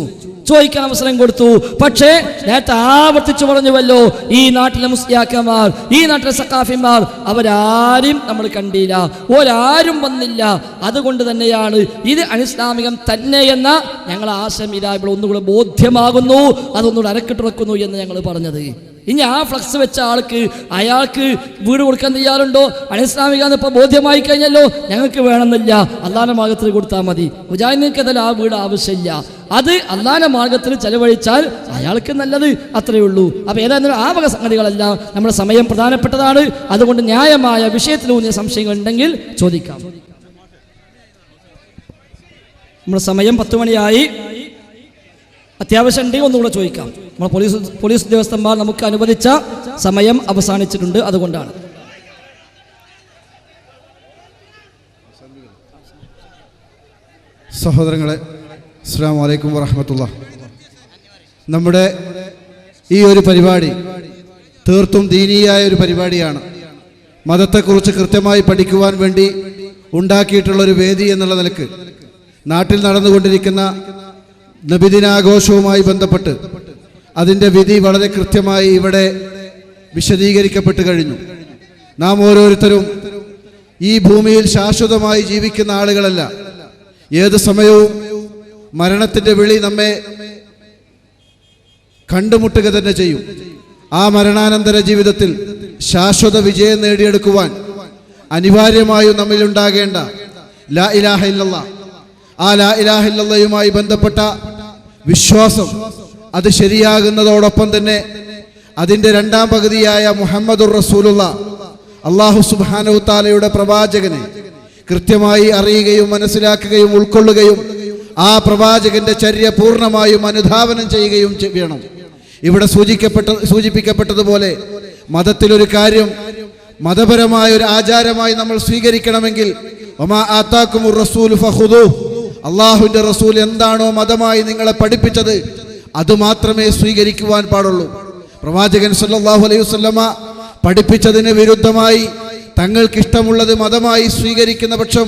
ചോദിക്കാൻ അവസരം കൊടുത്തു. പക്ഷേ നേരത്തെ ആവർത്തിച്ചു പറഞ്ഞുവല്ലോ, ഈ നാട്ടിലെ മുസ്ലിയാക്കന്മാർ, ഈ നാട്ടിലെ സക്കാഫിമാർ, അവരാരും നമ്മൾ കണ്ടില്ല, ഒരാരും വന്നില്ല. അതുകൊണ്ട് തന്നെയാണ് ഇത് അനിസ്ലാമികം തന്നെ എന്ന ഞങ്ങൾ ആശയം ഇതാ ഇവിടെ ഒന്നുകൂടെ ബോധ്യമാകുന്നു, അതൊന്നുകൂടെ അരക്കിട്ടുറക്കുന്നു എന്ന് ഞങ്ങൾ പറഞ്ഞത്. ഇനി ആ ഫ്ലക്സ് വെച്ച അയാൾക്ക് വീട് കൊടുക്കാൻ തയ്യാറുണ്ടോ? അനിസ്ലാമികാന്ന് ഇപ്പോൾ ബോധ്യമായി കഴിഞ്ഞല്ലോ, ഞങ്ങൾക്ക് വേണമെന്നില്ല, അള്ളാന്റെ മാർഗത്തിൽ കൊടുത്താൽ മതി. മുജാഹിദിനൊക്കെ അതിൽ ആ വീട് ആവശ്യമില്ല. അത് അള്ളാന്റെ മാർഗത്തിൽ ചെലവഴിച്ചാൽ അയാൾക്ക് നല്ലത്, അത്രയേ ഉള്ളൂ. അപ്പൊ ഏതായാലും ആ വക സംഗതികളെല്ലാം നമ്മുടെ സമയം പ്രധാനപ്പെട്ടതാണ്. അതുകൊണ്ട് ന്യായമായ വിഷയത്തിലൂന്നിയ സംശയങ്ങൾ ഉണ്ടെങ്കിൽ ചോദിക്കാം. നമ്മുടെ സമയം 10 മണിയായി. അത്യാവശ്യം ഉണ്ടെങ്കിൽ ഒന്നുകൂടെ ചോദിക്കാം. നമ്മൾ പോലീസ് ഉദ്യോഗസ്ഥന്മാർ നമുക്ക് അനുവദിച്ച സമയം അവസാനിച്ചിട്ടുണ്ട്, അതുകൊണ്ടാണ്. സഹോദരങ്ങളെ, അസ്സലാമു അലൈക്കും വറഹ്മത്തുള്ളാഹി. നമ്മുടെ ഈ ഒരു പരിപാടി തീർത്തും ദീനീയായ ഒരു പരിപാടിയാണ്. മതത്തെക്കുറിച്ച് കൃത്യമായി പഠിക്കുവാൻ വേണ്ടി ഉണ്ടാക്കിയിട്ടുള്ളൊരു വേദി എന്നുള്ള നിലക്ക് നാട്ടിൽ നടന്നുകൊണ്ടിരിക്കുന്ന നബിദിനാഘോഷവുമായി ബന്ധപ്പെട്ട് അതിൻ്റെ വിധി വളരെ കൃത്യമായി ഇവിടെ വിശദീകരിക്കപ്പെട്ട് കഴിഞ്ഞു. നാം ഓരോരുത്തരും ഈ ഭൂമിയിൽ ശാശ്വതമായി ജീവിക്കുന്ന ആളുകളല്ല. ഏത് സമയവും മരണത്തിൻ്റെ വിളി നമ്മെ കണ്ടുമുട്ടുക തന്നെ ചെയ്യും. ആ മരണാനന്തര ജീവിതത്തിൽ ശാശ്വത വിജയം നേടിയെടുക്കുവാൻ അനിവാര്യമായും നമ്മിലുണ്ടാകേണ്ട ലാ ഇലാഹ ഇല്ലല്ലാഹ്, ആ ലാ ഇലാഹ ഇല്ലല്ലാഹുമായി ബന്ധപ്പെട്ട വിശ്വാസം അത് ശരിയാകുന്നതോടൊപ്പം തന്നെ അതിൻ്റെ 2ാം പകുതിയായ മുഹമ്മദുർ റസൂലുള്ളാഹ്, അല്ലാഹു സുബ്ഹാനഹു തആലയുടെ പ്രവാചകനെ കൃത്യമായി അറിയുകയും മനസ്സിലാക്കുകയും ഉൾക്കൊള്ളുകയും ആ പ്രവാചകന്റെ ചര്യ പൂർണ്ണമായും അനുധാവനം ചെയ്യുകയും വേണം. ഇവിടെ സൂചിപ്പിക്കപ്പെട്ടതുപോലെ മതത്തിലൊരു കാര്യം മതപരമായ ഒരു ആചാരമായി നമ്മൾ സ്വീകരിക്കണമെങ്കിൽ വമാ ആതാകുമുർ റസൂലു ഫഖുദൂഹു, അള്ളാഹുവിൻ്റെ റസൂൽ എന്താണോ മതമായി നിങ്ങളെ പഠിപ്പിച്ചത് അതുമാത്രമേ സ്വീകരിക്കുവാൻ പാടുള്ളൂ. പ്രവാചകൻ സല്ലല്ലാഹു അലൈഹി വസല്ലമ പഠിപ്പിച്ചതിന് വിരുദ്ധമായി തങ്ങൾക്കിഷ്ടമുള്ളത് മതമായി സ്വീകരിക്കുന്ന പക്ഷം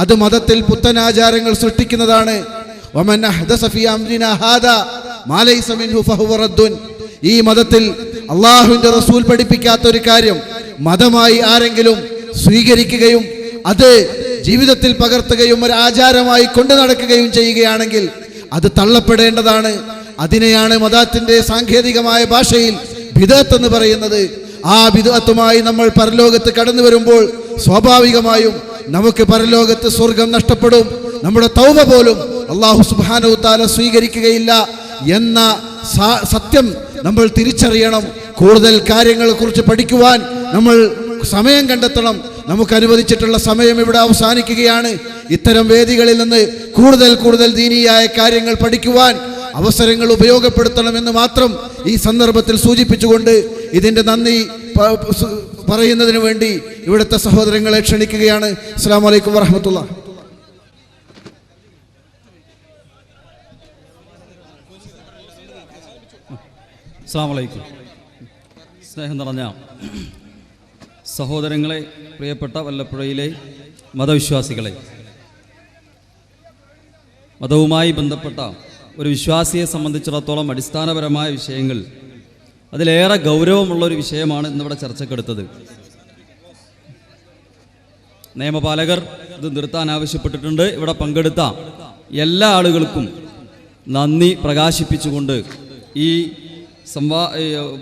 അത് മതത്തിൽ പുത്തനാചാരങ്ങൾ സൃഷ്ടിക്കുന്നതാണ്. വമൻ അഹ്ദസ ഫീ അംരിനാ ഹാദാ മാ ലൈസ മിൻഹു ഫഹുവ റദ്ദുൻ, ഈ മതത്തിൽ അള്ളാഹുവിൻ്റെ റസൂൽ പഠിപ്പിക്കാത്ത ഒരു കാര്യം മതമായി ആരെങ്കിലും സ്വീകരിക്കുകയും അത് ജീവിതത്തിൽ പകർത്തുകയും ഒരു ആചാരമായി കൊണ്ടു നടക്കുകയും ചെയ്യുകയാണെങ്കിൽ അത് തള്ളപ്പെടേണ്ടതാണ്. അതിനെയാണ് മതത്തിന്റെ സാങ്കേതികമായ ഭാഷയിൽ ബിദ്അത്ത് എന്ന് പറയുന്നത്. ആ ബിദ്അത്തുമായി നമ്മൾ പരലോകത്ത് കടന്നു വരുമ്പോൾ സ്വാഭാവികമായും നമുക്ക് പരലോകത്ത് സ്വർഗം നഷ്ടപ്പെടും. നമ്മുടെ തൗബ പോലും അല്ലാഹു സുബ്ഹാനഹു തആല സ്വീകരിക്കുകയില്ല എന്ന സത്യം നമ്മൾ തിരിച്ചറിയണം. കൂടുതൽ കാര്യങ്ങളെ കുറിച്ച് പഠിക്കുവാൻ നമ്മൾ സമയം കണ്ടെത്തണം. നമുക്ക് അനുവദിച്ചിട്ടുള്ള സമയം ഇവിടെ അവസാനിക്കുകയാണ്. ഇത്തരം വേദികളിൽ നിന്ന് കൂടുതൽ ദീനീയായ കാര്യങ്ങൾ പഠിക്കുവാൻ അവസരങ്ങൾ ഉപയോഗപ്പെടുത്തണമെന്ന് മാത്രം ഈ സന്ദർഭത്തിൽ സൂചിപ്പിച്ചുകൊണ്ട് ഇതിൻ്റെ നന്ദി പറയുന്നതിന് വേണ്ടി ഇവിടുത്തെ സഹോദരങ്ങളെ ക്ഷണിക്കുകയാണ്. അസ്സലാമു അലൈക്കും വറഹ്മത്തുള്ളാഹി. അസ്സലാമു അലൈക്കും. സ്നേഹം നിറഞ്ഞ സഹോദരങ്ങളെ, പ്രിയപ്പെട്ട വല്ലപ്പുഴയിലെ മതവിശ്വാസികളെ, മതവുമായി ബന്ധപ്പെട്ട ഒരു വിശ്വാസിയെ സംബന്ധിച്ചിടത്തോളം അടിസ്ഥാനപരമായ വിഷയങ്ങൾ, അതിലേറെ ഗൗരവമുള്ളൊരു വിഷയമാണ് ഇന്നിവിടെ ചർച്ചക്കെടുത്തത്. നിയമപാലകർ ഇത് നിർത്താൻ ആവശ്യപ്പെട്ടിട്ടുണ്ട്. ഇവിടെ പങ്കെടുത്ത എല്ലാ ആളുകൾക്കും നന്ദി പ്രകാശിപ്പിച്ചുകൊണ്ട് ഈ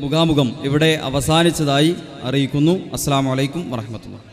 മുഖാമുഖം ഇവിടെ അവസാനിച്ചതായി അറിയിക്കുന്നു. അസ്സലാമു അലൈക്കും വറഹ്മത്തുള്ളാഹി.